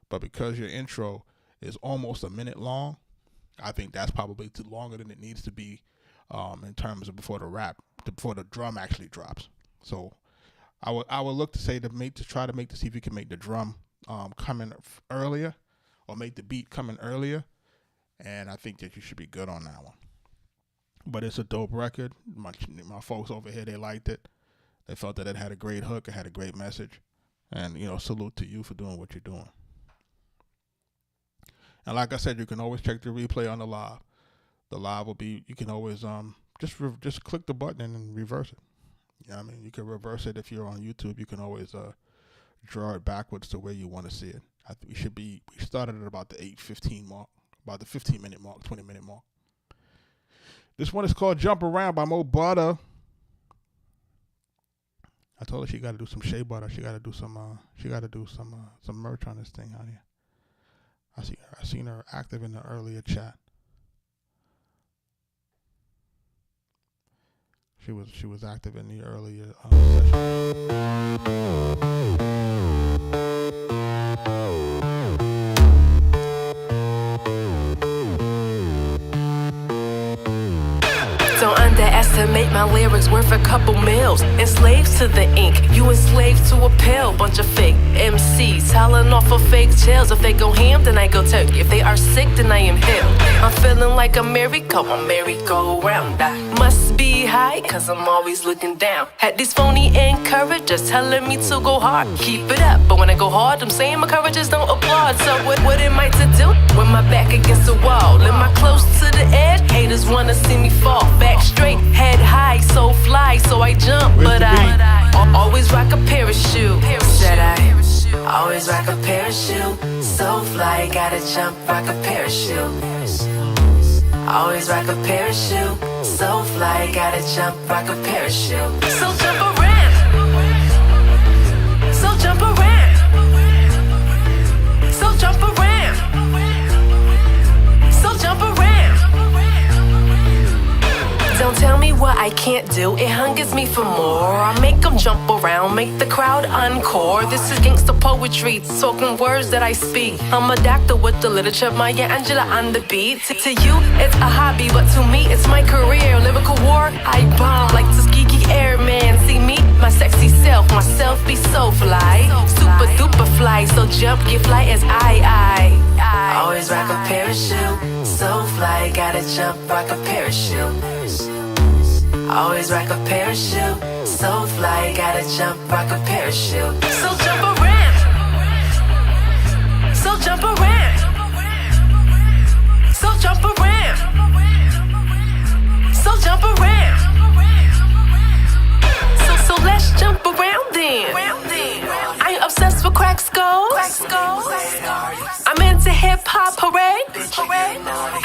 But because your intro is almost a minute long, I think that's probably too longer than it needs to be. In terms of before the drum actually drops. So I would look to see if you can make the drum come in earlier, or make the beat come in earlier, and I think that you should be good on that one. But it's a dope record. My folks over here, they liked it. They felt that it had a great hook, it had a great message, and salute to you for doing what you're doing. And like I said, you can always check the replay on the live. The live will be, you can always just click the button and reverse it. You know what I mean? You can reverse it if you're on YouTube. You can always draw it backwards to where you want to see it. We started at about the 8:15 mark, about the 15-minute mark, 20-minute mark. This one is called Jump Around by Mo Butter. I told her she got to do some shea butter. She got to do some merch on this thing out here. I seen her active in the earlier chat. She was active in the earlier session. Don't underestimate my lyrics worth a couple mils. Enslaved to the ink, you enslaved to a pill. Bunch of fake MCs telling off of fake tales. If they go ham, then I go turkey. If they are sick, then I am healed. I'm feeling like a merry-go-round. I must be high, cause I'm always looking down. Had these phony encouragers telling me to go hard. Keep it up, but when I go hard, them same encouragers don't applaud. So what am I to do? When my back against the wall, am I close to the edge? Haters wanna see me fall. Back straight, head high, so fly, so I jump. But I always rock a parachute. Said I always rock a parachute. So fly, gotta jump, rock a parachute. Always rock a parachute. So fly, gotta jump, rock a parachute. So jump around. So jump around. So jump around. So jump around. Don't tell me what I can't do, it hungers me for more. I make them jump around, make the crowd encore. This is gangsta poetry, talking words that I speak. I'm a doctor with the literature, Maya Angelou on the beat. To you, it's a hobby, but to me, it's my career. Lyrical war, I bomb like Tuskegee Airman. See me, my sexy self, myself be so fly. Super duper fly, so jump, get fly as I. Always rock a parachute, so fly, gotta jump, rock a parachute. Always rock a parachute, so fly, gotta jump, rock a parachute. So jump around, so jump around, so jump around, so jump around. So let's jump around then. I ain't obsessed with crack skulls. I'm into hip hop, hooray.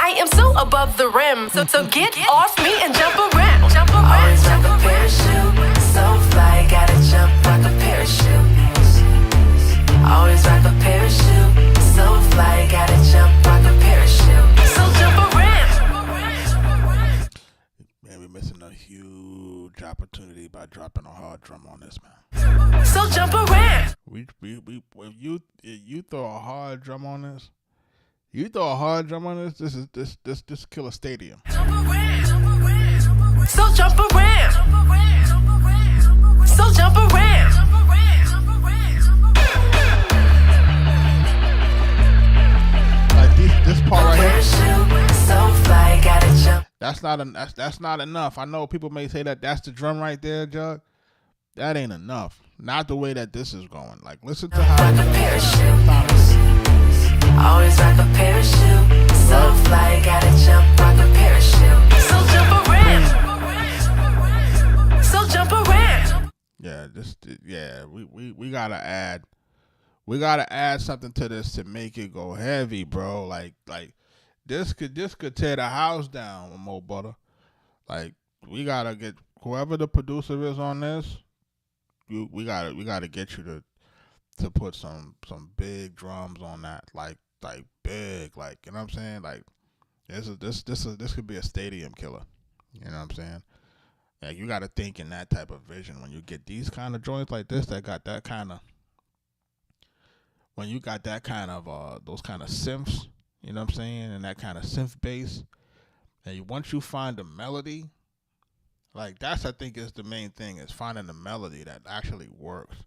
I am so above the rim, so get off me and jump around. Always rock a parachute, so fly, gotta jump, rock a parachute. Always rock a parachute, so fly, gotta jump, rock a parachute. So jump around. Man, we're missing a huge opportunity by dropping a hard drum on this, man. So jump around. If you throw a hard drum on this, this kill a stadium. So jump around. So jump around. Like this part right here. So fly, gotta jump. That's not enough. I know people may say that that's the drum right there, Jug. That ain't enough. Not the way that this is going. Like, listen to how. Rock a parachute. Always rock a parachute. So fly, gotta jump, rock a parachute. So jump around. So jump around. Yeah, we gotta add. We gotta add something to this to make it go heavy, bro. Like this could tear the house down, Mo Butter. Like, we gotta get whoever the producer is on this. We gotta get you to put some big drums on that, like big, like, you know what I'm saying? Like, this could be a stadium killer. You know what I'm saying? Like, you gotta think in that type of vision when you get these kind of joints like this that got that kind of. When you got that kind of those kind of synths, you know what I'm saying, and that kind of synth bass, and once you find the melody. Like, that's, I think, is the main thing, is finding the melody that actually works.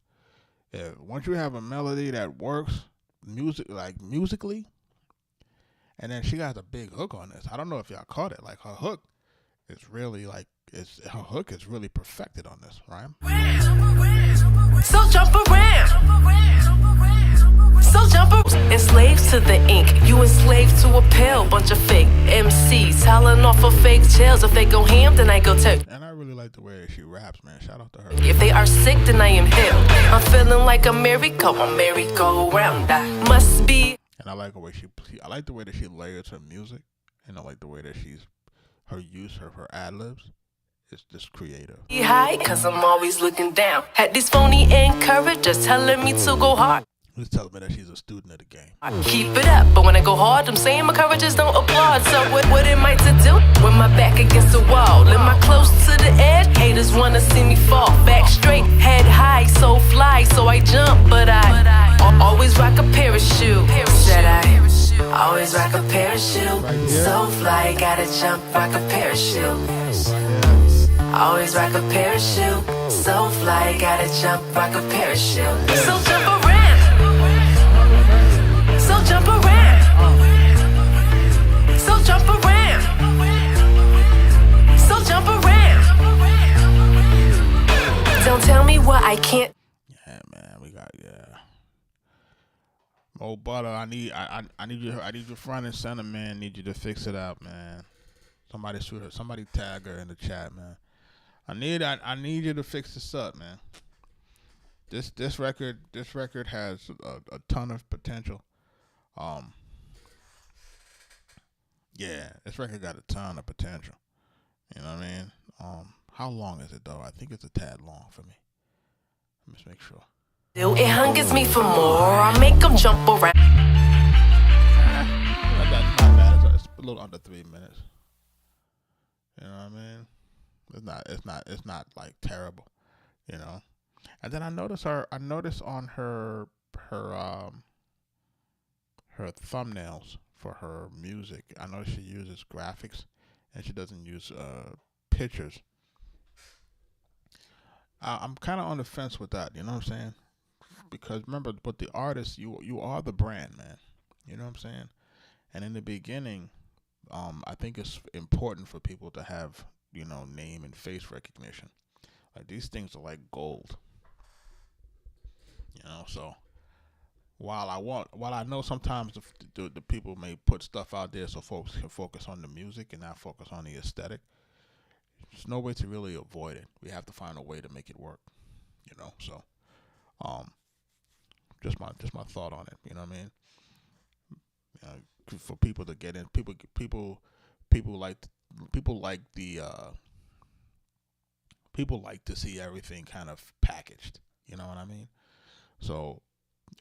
Once you have a melody that works, musically, and then she got a big hook on this. I don't know if y'all caught it. Like, her hook is really, perfected on this, right? So jump around. So jump around. Enslaved to the ink, you enslaved to a pill. Bunch of fake MCs telling off of fake tales. If they go ham, then I go turkey. And I really like the way that she raps, man. Shout out to her. If they are sick, then I am healed. I'm feeling like a merry-go-round. I must be. And I like the way I like the way that she layers her music, and I like the way that her ad-libs. It's just creative. High, cause I'm always looking down. Had these phony encouragers telling me to go hard. Who's telling me that she's a student of the game? Keep it up, but when I go hard, them same encouragers don't applaud. So what am I to do? When my back against the wall, am I close to the edge? Haters wanna see me fall. Back straight, head high, so fly, so I jump. But I always rock a parachute. Said I always rock a parachute. So fly, gotta jump, rock a parachute. Always rock a parachute. So fly, gotta jump, rock a parachute. So jump around. So jump around. So jump around. So jump around. Oh, Butter, I need your front and center, man. Need you to fix it out, man. Somebody shoot her. Somebody tag her in the chat, man. I need you to fix this up, man. This record has a ton of potential. Yeah, this record got a ton of potential. You know what I mean? How long is it though? I think it's a tad long for me. Let me just make sure. It hungers me for more. I make them jump around. That's not bad. It's a little under 3 minutes. You know what I mean? It's not like terrible. You know. And then I noticed on her thumbnails for her music. I know she uses graphics and she doesn't use pictures. I'm kind of on the fence with that. You know what I'm saying? Because remember, but the artist, you are the brand, man. You know what I'm saying? And in the beginning, I think it's important for people to have, you know, name and face recognition. Like these things are like gold. You know, so while I know sometimes the people may put stuff out there so folks can focus on the music and not focus on the aesthetic, there's no way to really avoid it. We have to find a way to make it work. You know, so just my thought on it. You know what I mean? For people to get in, people like to see everything kind of packaged. You know what I mean? So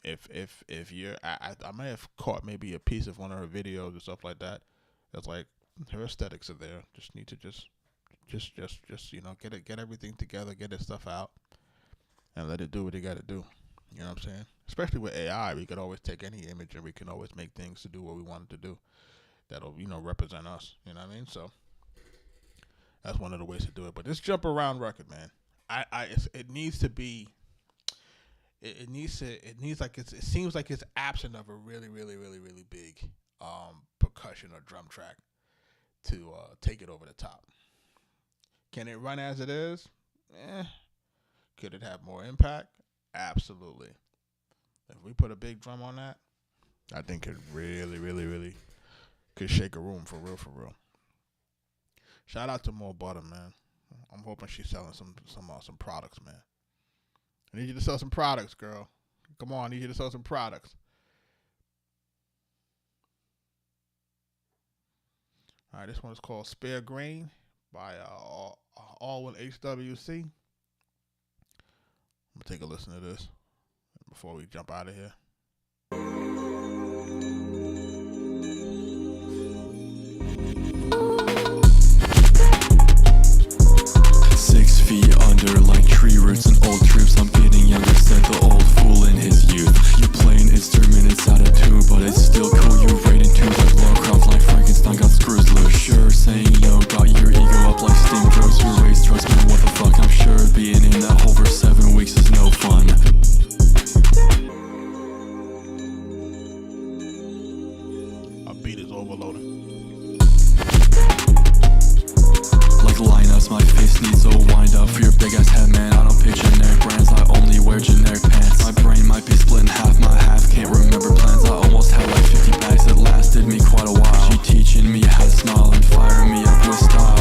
if you're, I may have caught maybe a piece of one of her videos or stuff like that. It's like her aesthetics are there. Just need to just you know get everything together, get this stuff out, and let it do what it got to do. You know what I'm saying? Especially with AI, we could always take any image and we can always make things to do what we want it to do. That'll, you know, represent us. You know what I mean? So that's one of the ways to do it. But this jump around record, man, it needs to be. It seems like it's absent of a really big percussion or drum track to take it over the top. Can it run as it is? Could it have more impact? Absolutely. If we put a big drum on that, I think it really could shake a room for real. Shout out to More Butter, man. I'm hoping she's selling some products, man. I need you to sell some products, girl. Come on, I need you to sell some products. All right, this one is called Spare Grain by Alwyn HWC. I'm going to take a listen to this before we jump out of here. 6 feet under like tree roots and old troops. I'm getting younger, said the old fool in his youth. You're playing instrument, it's out of tune, but it's still cool. You raiding tunes like Lovecraft, like Frankenstein got screws loose. Sure, saying yo, got your ego up like steam drugs. Your race, trust me, what the fuck? I'm sure being in that hole for 7 weeks is no fun. Our beat is overloaded. Like Linus, my face needs a wind up for your big ass head, man. I don't pick generic brands, I only wear generic pants. My brain might be split in half, my half can't remember plans. I almost had like 50 bags, it lasted me quite a while. She teaching me how to smile and firing me up with style.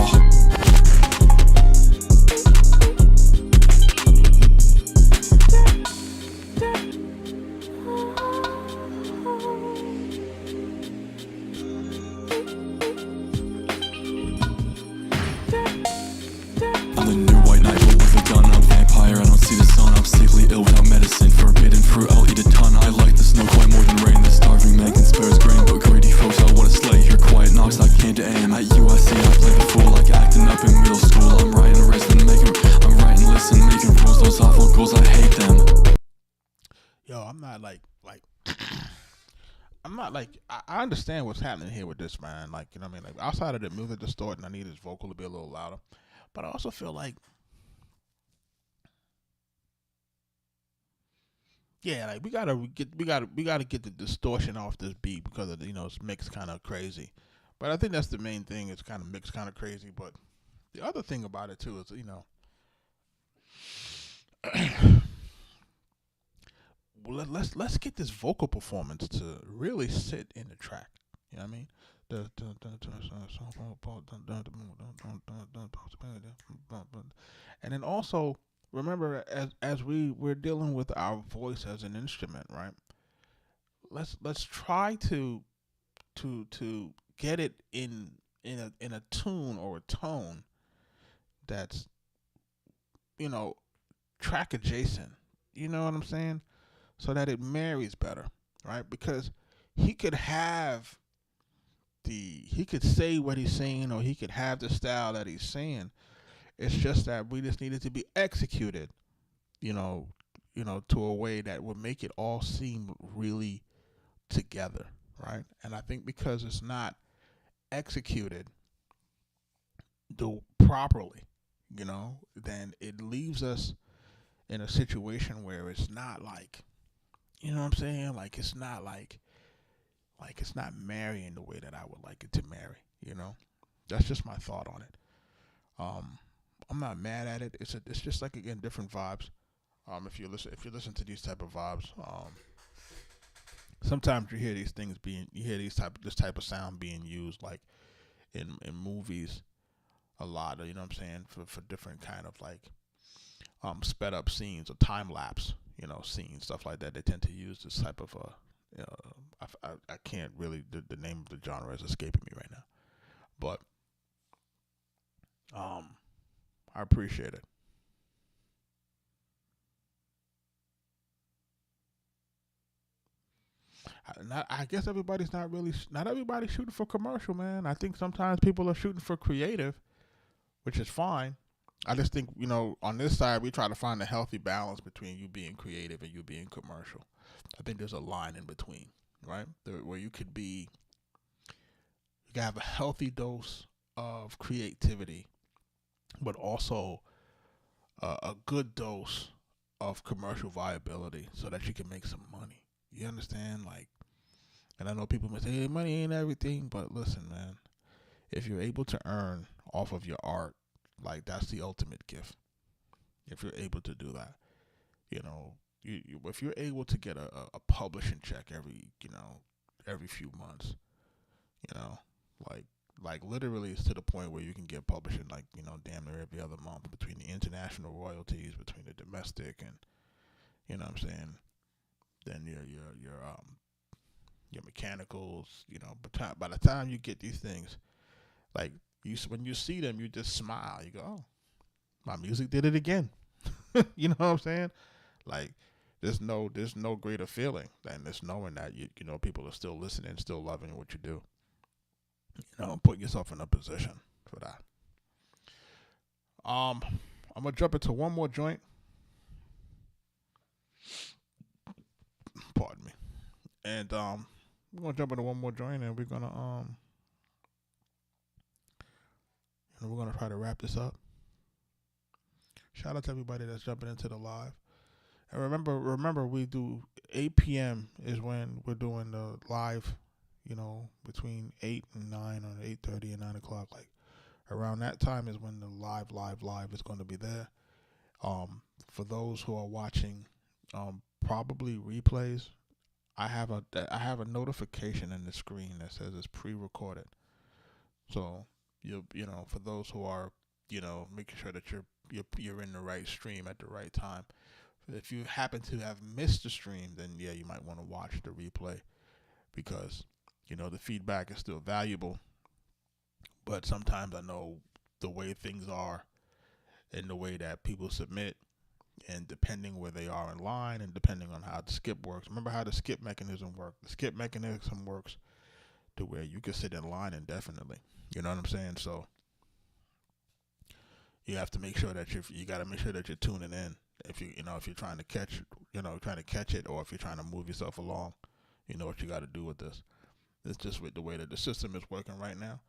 I'm the new white knight, but with a gun. I'm vampire, I don't see the sun. I'm sickly ill without medicine. Forbidden fruit, I'll eat a ton. I like the snow quite more than rain. The starving man can spare his grain, but greedy folks I wanna slay. Here quiet knocks, I came to aim. At USC, I play the fool like acting up in middle school. I'm writing wrestling, I'm writing, listen, making rules. Those awful goals, I hate them. Yo, I'm not like I understand what's happening here with this, man. Like, you know what I mean? Like, outside of the music distorting, I need his vocal to be a little louder. But I also feel like, yeah, like we gotta get the distortion off this beat because of, you know, it's mixed kind of crazy. But I think that's the main thing. It's kind of mixed kind of crazy. But the other thing about it too is, you know, let's get this vocal performance to really sit in the track. You know what I mean? And then also remember, as we're dealing with our voice as an instrument, right? Let's try to get it in a tune or a tone that's, track adjacent. You know what I'm saying? So that it marries better, right? Because he could say what he's saying, or he could have the style that he's saying. It's just that we just need it to be executed, to a way that would make it all seem really together, right? And I think because it's not executed properly, then it leaves us in a situation where it's not like, you know what I'm saying? Like it's not it's not marrying the way that I would like it to marry, That's just my thought on it. I'm not mad at it. It's just like, again, different vibes. If you listen to these type of vibes, sometimes you hear these things this type of sound being used like in movies a lot, you know what I'm saying, for different kind of like sped up scenes or time lapse, scenes, stuff like that. They tend to use this type of I can't really, the name of the genre is escaping me right now, but I appreciate it. I guess not everybody's shooting for commercial, man. I think sometimes people are shooting for creative, which is fine. I just think, on this side, we try to find a healthy balance between you being creative and you being commercial. I think there's a line in between, right? Where you can have a healthy dose of creativity, but also a good dose of commercial viability so that you can make some money. You understand? And I know people may say, hey, money ain't everything, but listen, man, if you're able to earn off of your art, that's the ultimate gift. If you're able to do that, if you're able to get a publishing check every few months, literally it's to the point where you can get publishing damn near every other month, between the international royalties, between the domestic, and what I'm saying, then your mechanicals, by the time you get these things, when you see them, you just smile. You go, oh, my music did it again. You know what I'm saying? There's no greater feeling than just knowing that people are still listening, still loving what you do. Put yourself in a position for that. I'm gonna jump into one more joint. Pardon me. And we're gonna jump into one more joint, and we're gonna try to wrap this up. Shout out to everybody that's jumping into the live. And remember, we do 8 p.m. is when we're doing the live. Between 8 and 9, or 8:30 and 9 o'clock, around that time is when the live is going to be there. For those who are watching, probably replays, I have a notification in the screen that says it's pre-recorded. So for those who are making sure that you're in the right stream at the right time. If you happen to have missed the stream, then yeah, you might want to watch the replay, because the feedback is still valuable. But sometimes I know the way things are and the way that people submit, and depending where they are in line, and depending on how the skip works. Remember how the skip mechanism works. The skip mechanism works to where you can sit in line indefinitely. You know what I'm saying? So you have to make sure that you got to make sure that you're tuning in. If if you're trying to catch it, or if you're trying to move yourself along, you know what you got to do with this. It's just with the way that the system is working right now.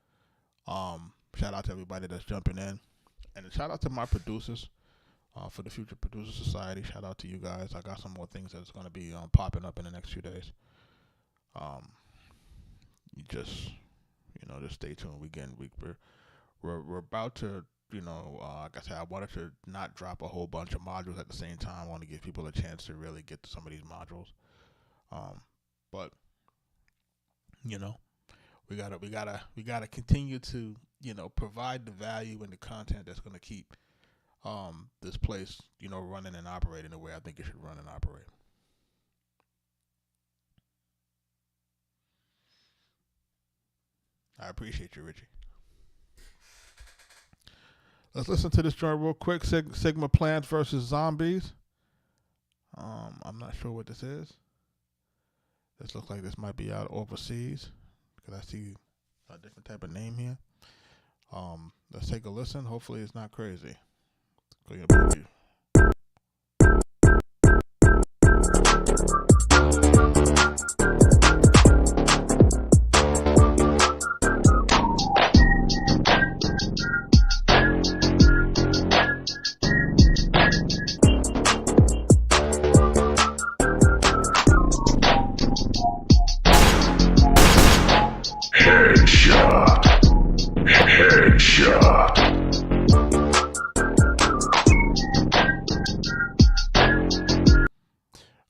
Shout out to everybody that's jumping in, and shout out to my producers for the Future Producer Society. Shout out to you guys. I got some more things that's going to be popping up in the next few days. You just stay tuned. We're about to like I said, I wanted to not drop a whole bunch of modules at the same time. I want to give people a chance to really get to some of these modules. But we gotta continue to provide the value and the content that's going to keep this place running and operating the way I think it should run and operate. I appreciate you, Richie. Let's listen to this joint real quick. Sigma Plants versus Zombies. I'm not sure what this is. This looks like this might be out overseas because I see a different type of name here. Let's take a listen. Hopefully it's not crazy. Go ahead and preview.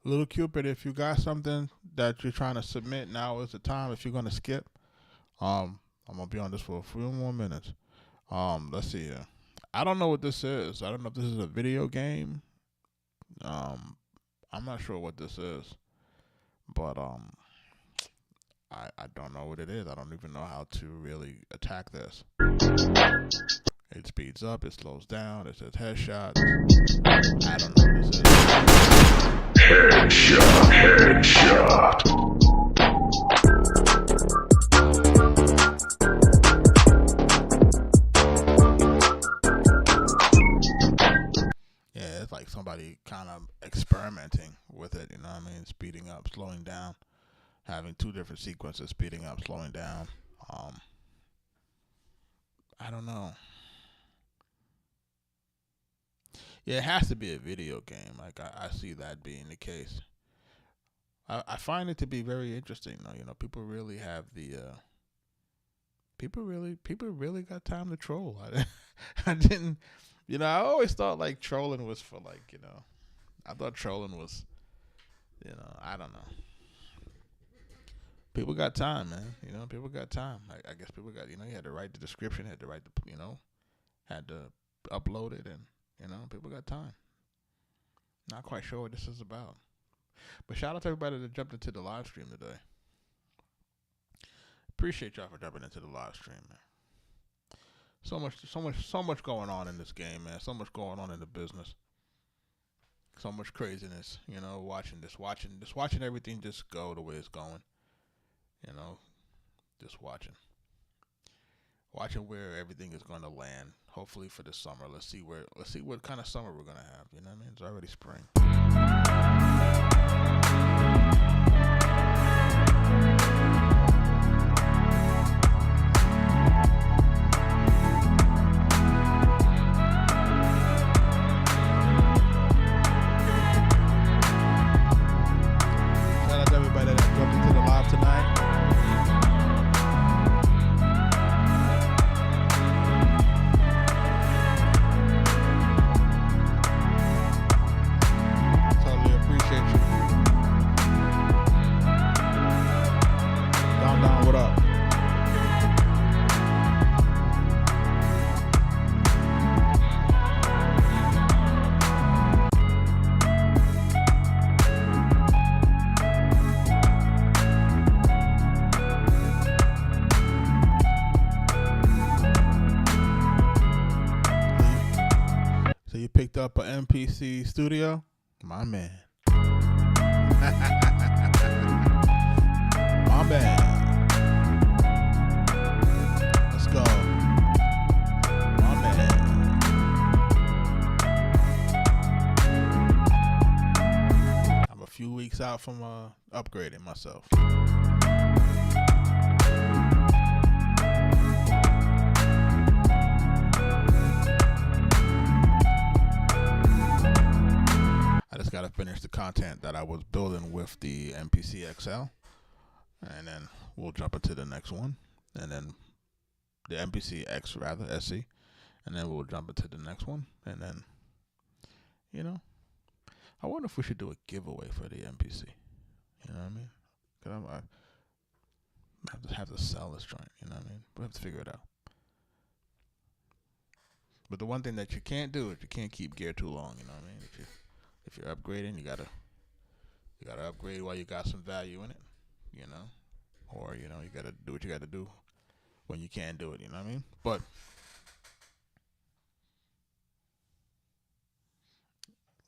Little Cupid, if you got something that you're trying to submit, now is the time. If you're going to skip, I'm going to be on this for a few more minutes. Let's see here. I don't know what this is. I don't know if this is a video game. I'm not sure what this is. But I don't know what it is. I don't even know how to really attack this. It speeds up, it slows down, it says headshot. I don't know what this is. Headshot. Yeah, it's like somebody kind of experimenting with it, speeding up, slowing down, having two different sequences, speeding up, slowing down. I don't know. Yeah, it has to be a video game. Like I see that being the case. I find it to be very interesting though. People really have the people really got time to troll. I didn't I always thought like trolling was for like, I thought trolling was I don't know. People got time, man. People got time. I guess people got, you had to write the description, had to write the, had to upload it, and people got time. Not quite sure what this is about. But shout out to everybody that jumped into the live stream today. Appreciate y'all for jumping into the live stream, man. So much going on in this game, man. So much going on in the business. So much craziness, watching everything just go the way it's going. Just watching where everything is going to land. Hopefully for the summer. Let's see what kind of summer we're going to have. You know what I mean? It's already spring. Shout out to everybody that jumped into the live tonight. Up an MPC studio, my man. My man. Let's go. My man. I'm a few weeks out from upgrading myself. Got to finish the content that I was building with the MPC XL, and then we'll jump into the next one, and then the MPC X rather SC, and then we'll jump into the next one, and then, you know, I wonder if we should do a giveaway for the MPC. You know what I mean? Cause I have to sell this joint. You know what I mean? We have to figure it out. But the one thing that you can't do is you can't keep gear too long. You know what I mean? If you're upgrading, you gotta upgrade while you got some value in it. You know, or you gotta do what you gotta do when you can't do it. You know what I mean? But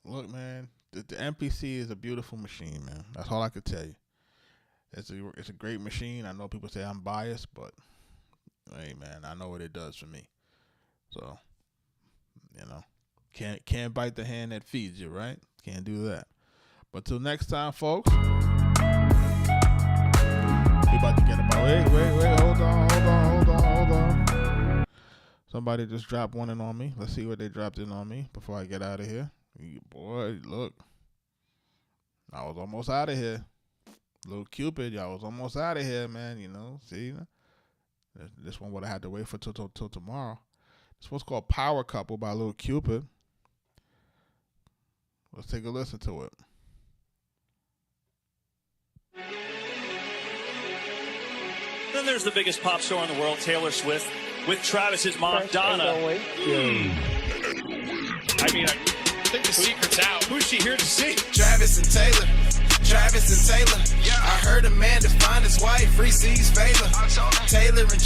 look, man, the MPC is a beautiful machine, man. That's all I could tell you. It's a great machine. I know people say I'm biased, but hey, man, I know what it does for me. So, you know, can't bite the hand that feeds you, right? Can't do that. But till next time, folks. We about to get about. Wait. Hold on. Somebody just dropped one in on me. Let's see what they dropped in on me before I get out of here. Boy, look. I was almost out of here. Little Cupid, y'all was almost out of here, man. You know, see? This one would have had to wait for till tomorrow. This one's called Power Couple by Little Cupid. Let's take a listen to it. Then there's the biggest pop star in the world, Taylor Swift, with Travis's mom, Donna. I think the secret's out. Who's she here to see? Travis and Taylor. Yeah. I heard a man define his wife, free seas favor. Taylor and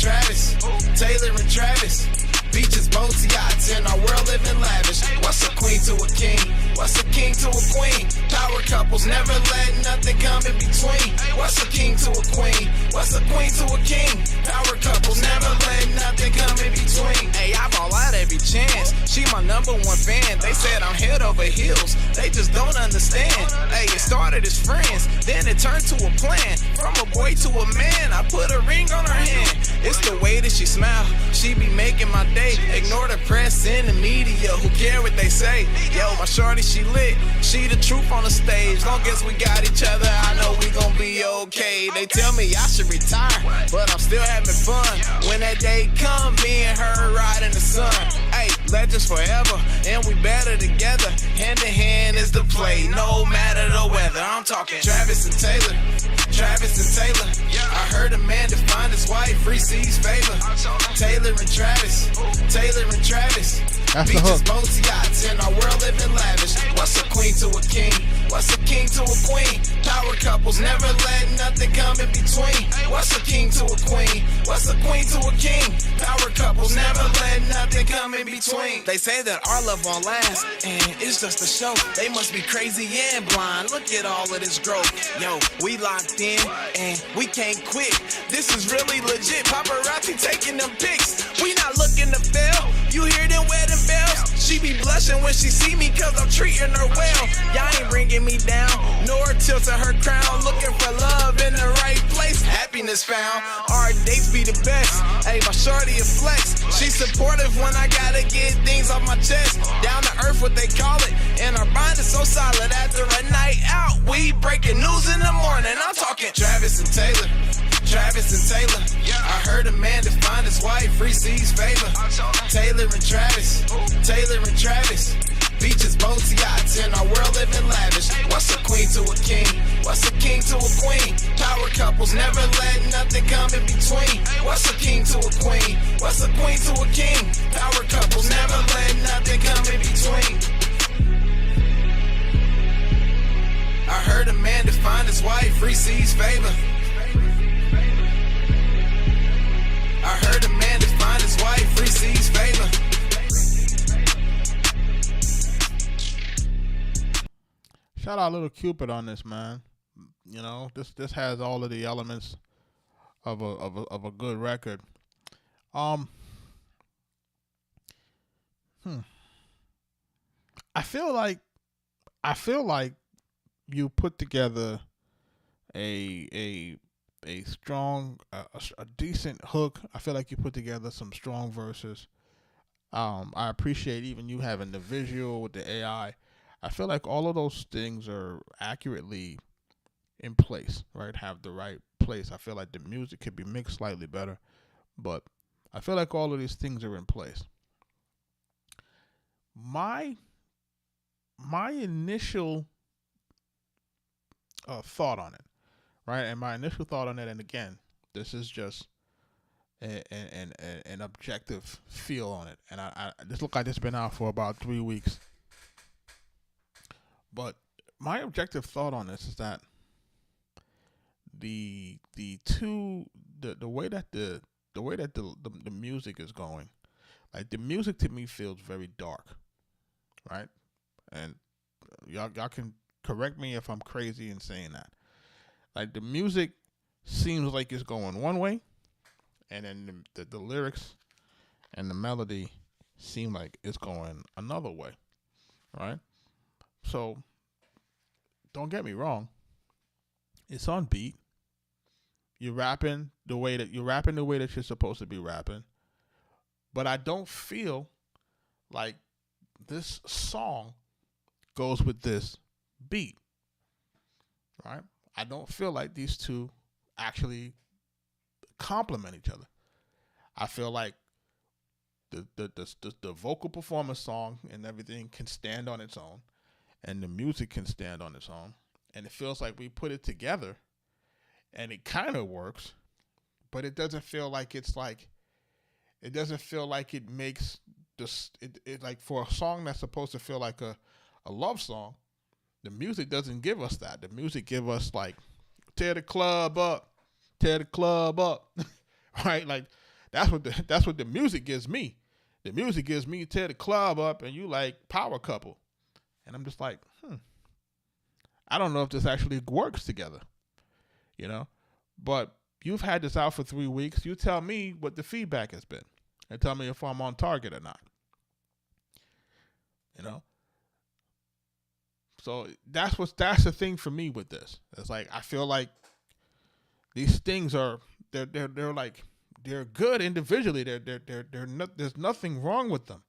Travis. Beaches, boats, yachts, in our world living lavish. What's a queen to a king? What's a king to a queen? Power couples never let nothing come in between. What's a king to a queen? What's a queen to a king? Power couples never let nothing come in between. Hey, I ball out every chance. She my #1 fan. They said I'm head over heels. They just don't understand. Hey, it started as friends, then it turned to a plan. From a boy to a man, I put a ring on her hand. It's the way that she smile. She be making my day. Ignore the press and the media, who care what they say? Yo, my shorty, she lit. She the truth on the stage. Long as we got each other, I know we gon' be okay. They tell me I should retire, but I'm still having fun. When that day come, me and her ride in the sun. Hey, legends forever, and we better together. Hand in hand is the play, no matter the weather. I'm talking Travis and Taylor. I heard a man define his wife, free seas favor. Taylor and Travis. That's the Beaches, hook. boats, yachts, in our world living lavish. What's a queen to a king? What's a king to a queen? Power couples never let nothing come in between. What's a king to a queen? What's a queen to a king? Power couples never let nothing come in between. They say that our love won't last, and it's just a show. They must be crazy and blind. Look at all of this growth. Yo, we locked in, and we can't quit. This is really legit. Paparazzi taking them pics. We not looking to fail. You hear them wedding bells? She be blushing when she see me, cause I'm treating her well. Y'all ain't bringing me down, nor tilting her crown. Looking for love in the right place, happiness found. Our dates be the best. Hey, my shorty a flex. She supportive when I gotta get things off my chest. Down to earth, what they call it. And our bond is so solid. After a night out, we breaking news in the morning. I'm talking Travis and Taylor. I heard a man define his wife, free seas favor. Taylor and Travis. Beaches, boats, yachts, in our world living lavish. What's a queen to a king? What's a king to a queen? Power couples never let nothing come in between. What's a king to a queen? What's a queen to a king? Power couples never let nothing come in between. I heard a man define his wife, free seas favor. I heard a man define his wife, free seas favor. Shout out Little Cupid on this, man. You know, this has all of the elements of a good record. I feel like you put together a strong, a decent hook. I feel like you put together some strong verses. I appreciate even you having the visual with the AI. I feel like all of those things are accurately in place, right? Have the right place. I feel like the music could be mixed slightly better, but I feel like all of these things are in place. my initial thought on it, right? And my initial thought on it, and again, this is just an objective feel on it. And I this look like it's been out for about 3 weeks. But my objective thought on this is that the way that the music is going, like the music to me feels very dark, right? And y'all can correct me if I'm crazy in saying that. Like the music seems like it's going one way, and then the lyrics and the melody seem like it's going another way, right? So don't get me wrong, it's on beat. You're rapping the way that you're supposed to be rapping, but I don't feel like this song goes with this beat, right? I don't feel like these two actually complement each other. I feel like the vocal performance song and everything can stand on its own, and the music can stand on its own, and it feels like we put it together, and it kind of works, but it doesn't feel like it makes this. It like for a song that's supposed to feel like a love song, the music doesn't give us that. The music give us like tear the club up, right? Like that's what the music gives me. The music gives me tear the club up, and you like power couple, and I'm just like, I don't know if this actually works together, you know. But you've had this out for 3 weeks. You tell me what the feedback has been, and tell me if I'm on target or not, you know. So that's the thing for me with this. It's like I feel like these things are they're good individually. There's nothing wrong with them,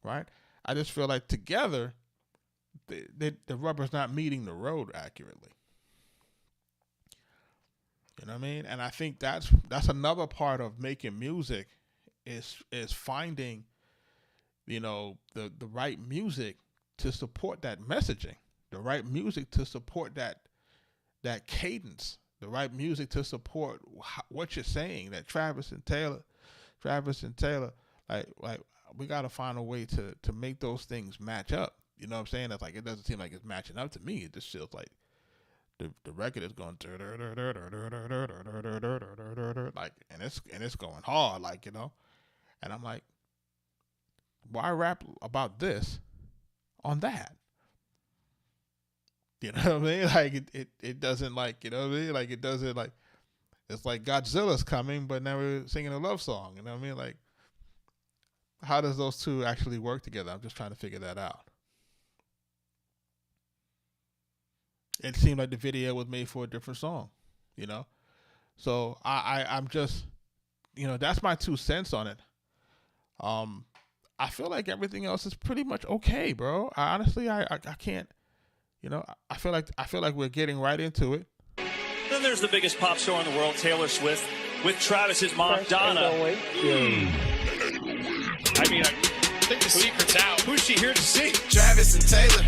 right? I just feel like together, the rubber's not meeting the road accurately. You know what I mean? And I think that's another part of making music is finding, you know, the right music to support that messaging, the right music to support that cadence, the right music to support what you're saying. That Travis and Taylor, like we got to find a way to make those things match up. You know what I'm saying? It's like it doesn't seem like it's matching up to me. It just feels like the record is going like, and it's going hard, like, you know. And I'm like, why rap about this on that? You know what I mean? Like it doesn't, like, you know what I mean? Like it doesn't, like, it's like Godzilla's coming, but now we're singing a love song. You know what I mean? Like, how does those two actually work together? I'm just trying to figure that out. It seemed like the video was made for a different song, you know? So I'm just, you know, that's my 2 cents on it. I feel like everything else is pretty much okay, bro. I can't, you know, I feel like we're getting right into it. Then there's the biggest pop star in the world, Taylor Swift, with Travis's mom, Donna. I mean, I think the secret's out. Who's she here to see? Travis and Taylor.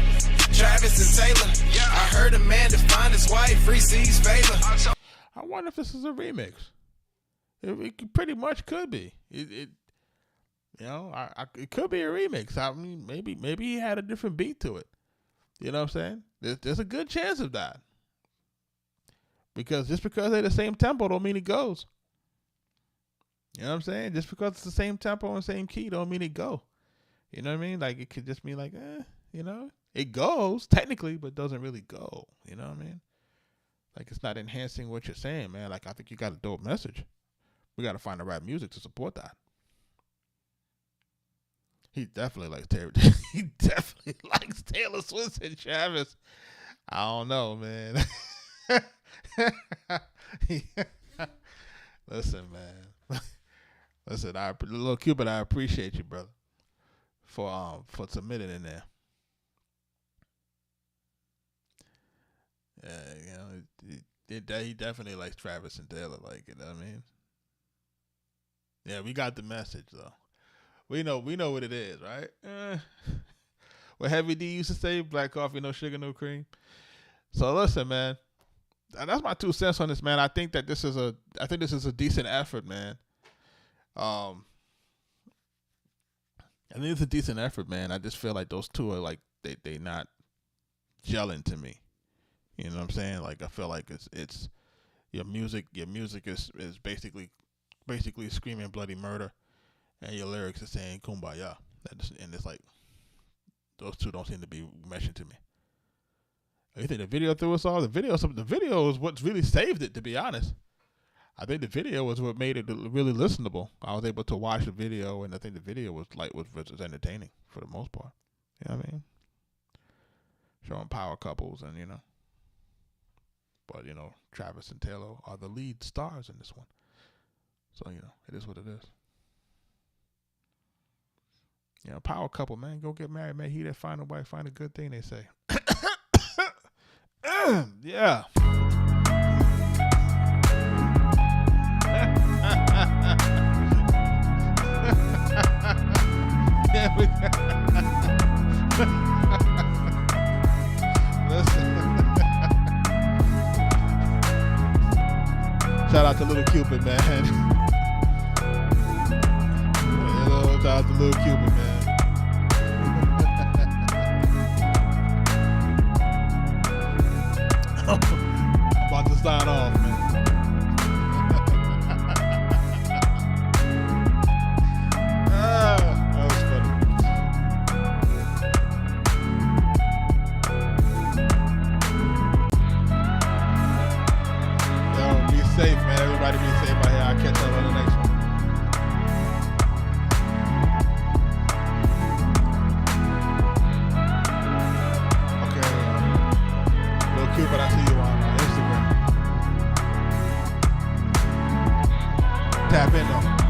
Yeah. I heard a man to find his wife, receives favor. I wonder if this is a remix. It pretty much could be. It you know, it could be a remix. I mean, maybe he had a different beat to it. You know what I'm saying? There's a good chance of that. Because just because they're the same tempo don't mean it goes. You know what I'm saying? Just because it's the same tempo and same key don't mean it go. You know what I mean? Like, it could just be like, you know, it goes technically, but doesn't really go. You know what I mean? Like, it's not enhancing what you're saying, man. Like, I think you got a dope message. We got to find the right music to support that. He definitely likes Taylor. He definitely likes Taylor Swift and Travis. I don't know, man. Listen, man. Listen, Lil Cupid, I appreciate you, brother, for submitting in there. Yeah, you know, he definitely likes Travis and Taylor, like, you know what I mean? Yeah, we got the message, though. We know what it is, right? What Heavy D used to say, black coffee, no sugar, no cream. So listen, man. That's my 2 cents on this, man. I think this is a decent effort, man. I think it's a decent effort, man. I just feel like those two are like they not gelling to me. You know what I'm saying? Like I feel like it's your music is basically screaming bloody murder, and your lyrics are saying kumbaya. And it's like those two don't seem to be meshing to me. You think the video threw us all? The video is what really saved it, to be honest. I think the video was what made it really listenable. I was able to watch the video, and I think the video was entertaining for the most part. You know what I mean? Showing power couples and, you know. But, you know, Travis and Taylor are the lead stars in this one. So, you know, it is what it is. You know, power couple, man. Go get married, man. He that find a wife, find a good thing, they say. Yeah. Listen. Shout out to Little Cupid, man. Shout out to Little Cupid, man. I'm about to sign off, man. That was funny. Yo, be safe, man. Everybody be safe out here. I'll catch y'all on the next one. But I see you on Instagram. Tap in though.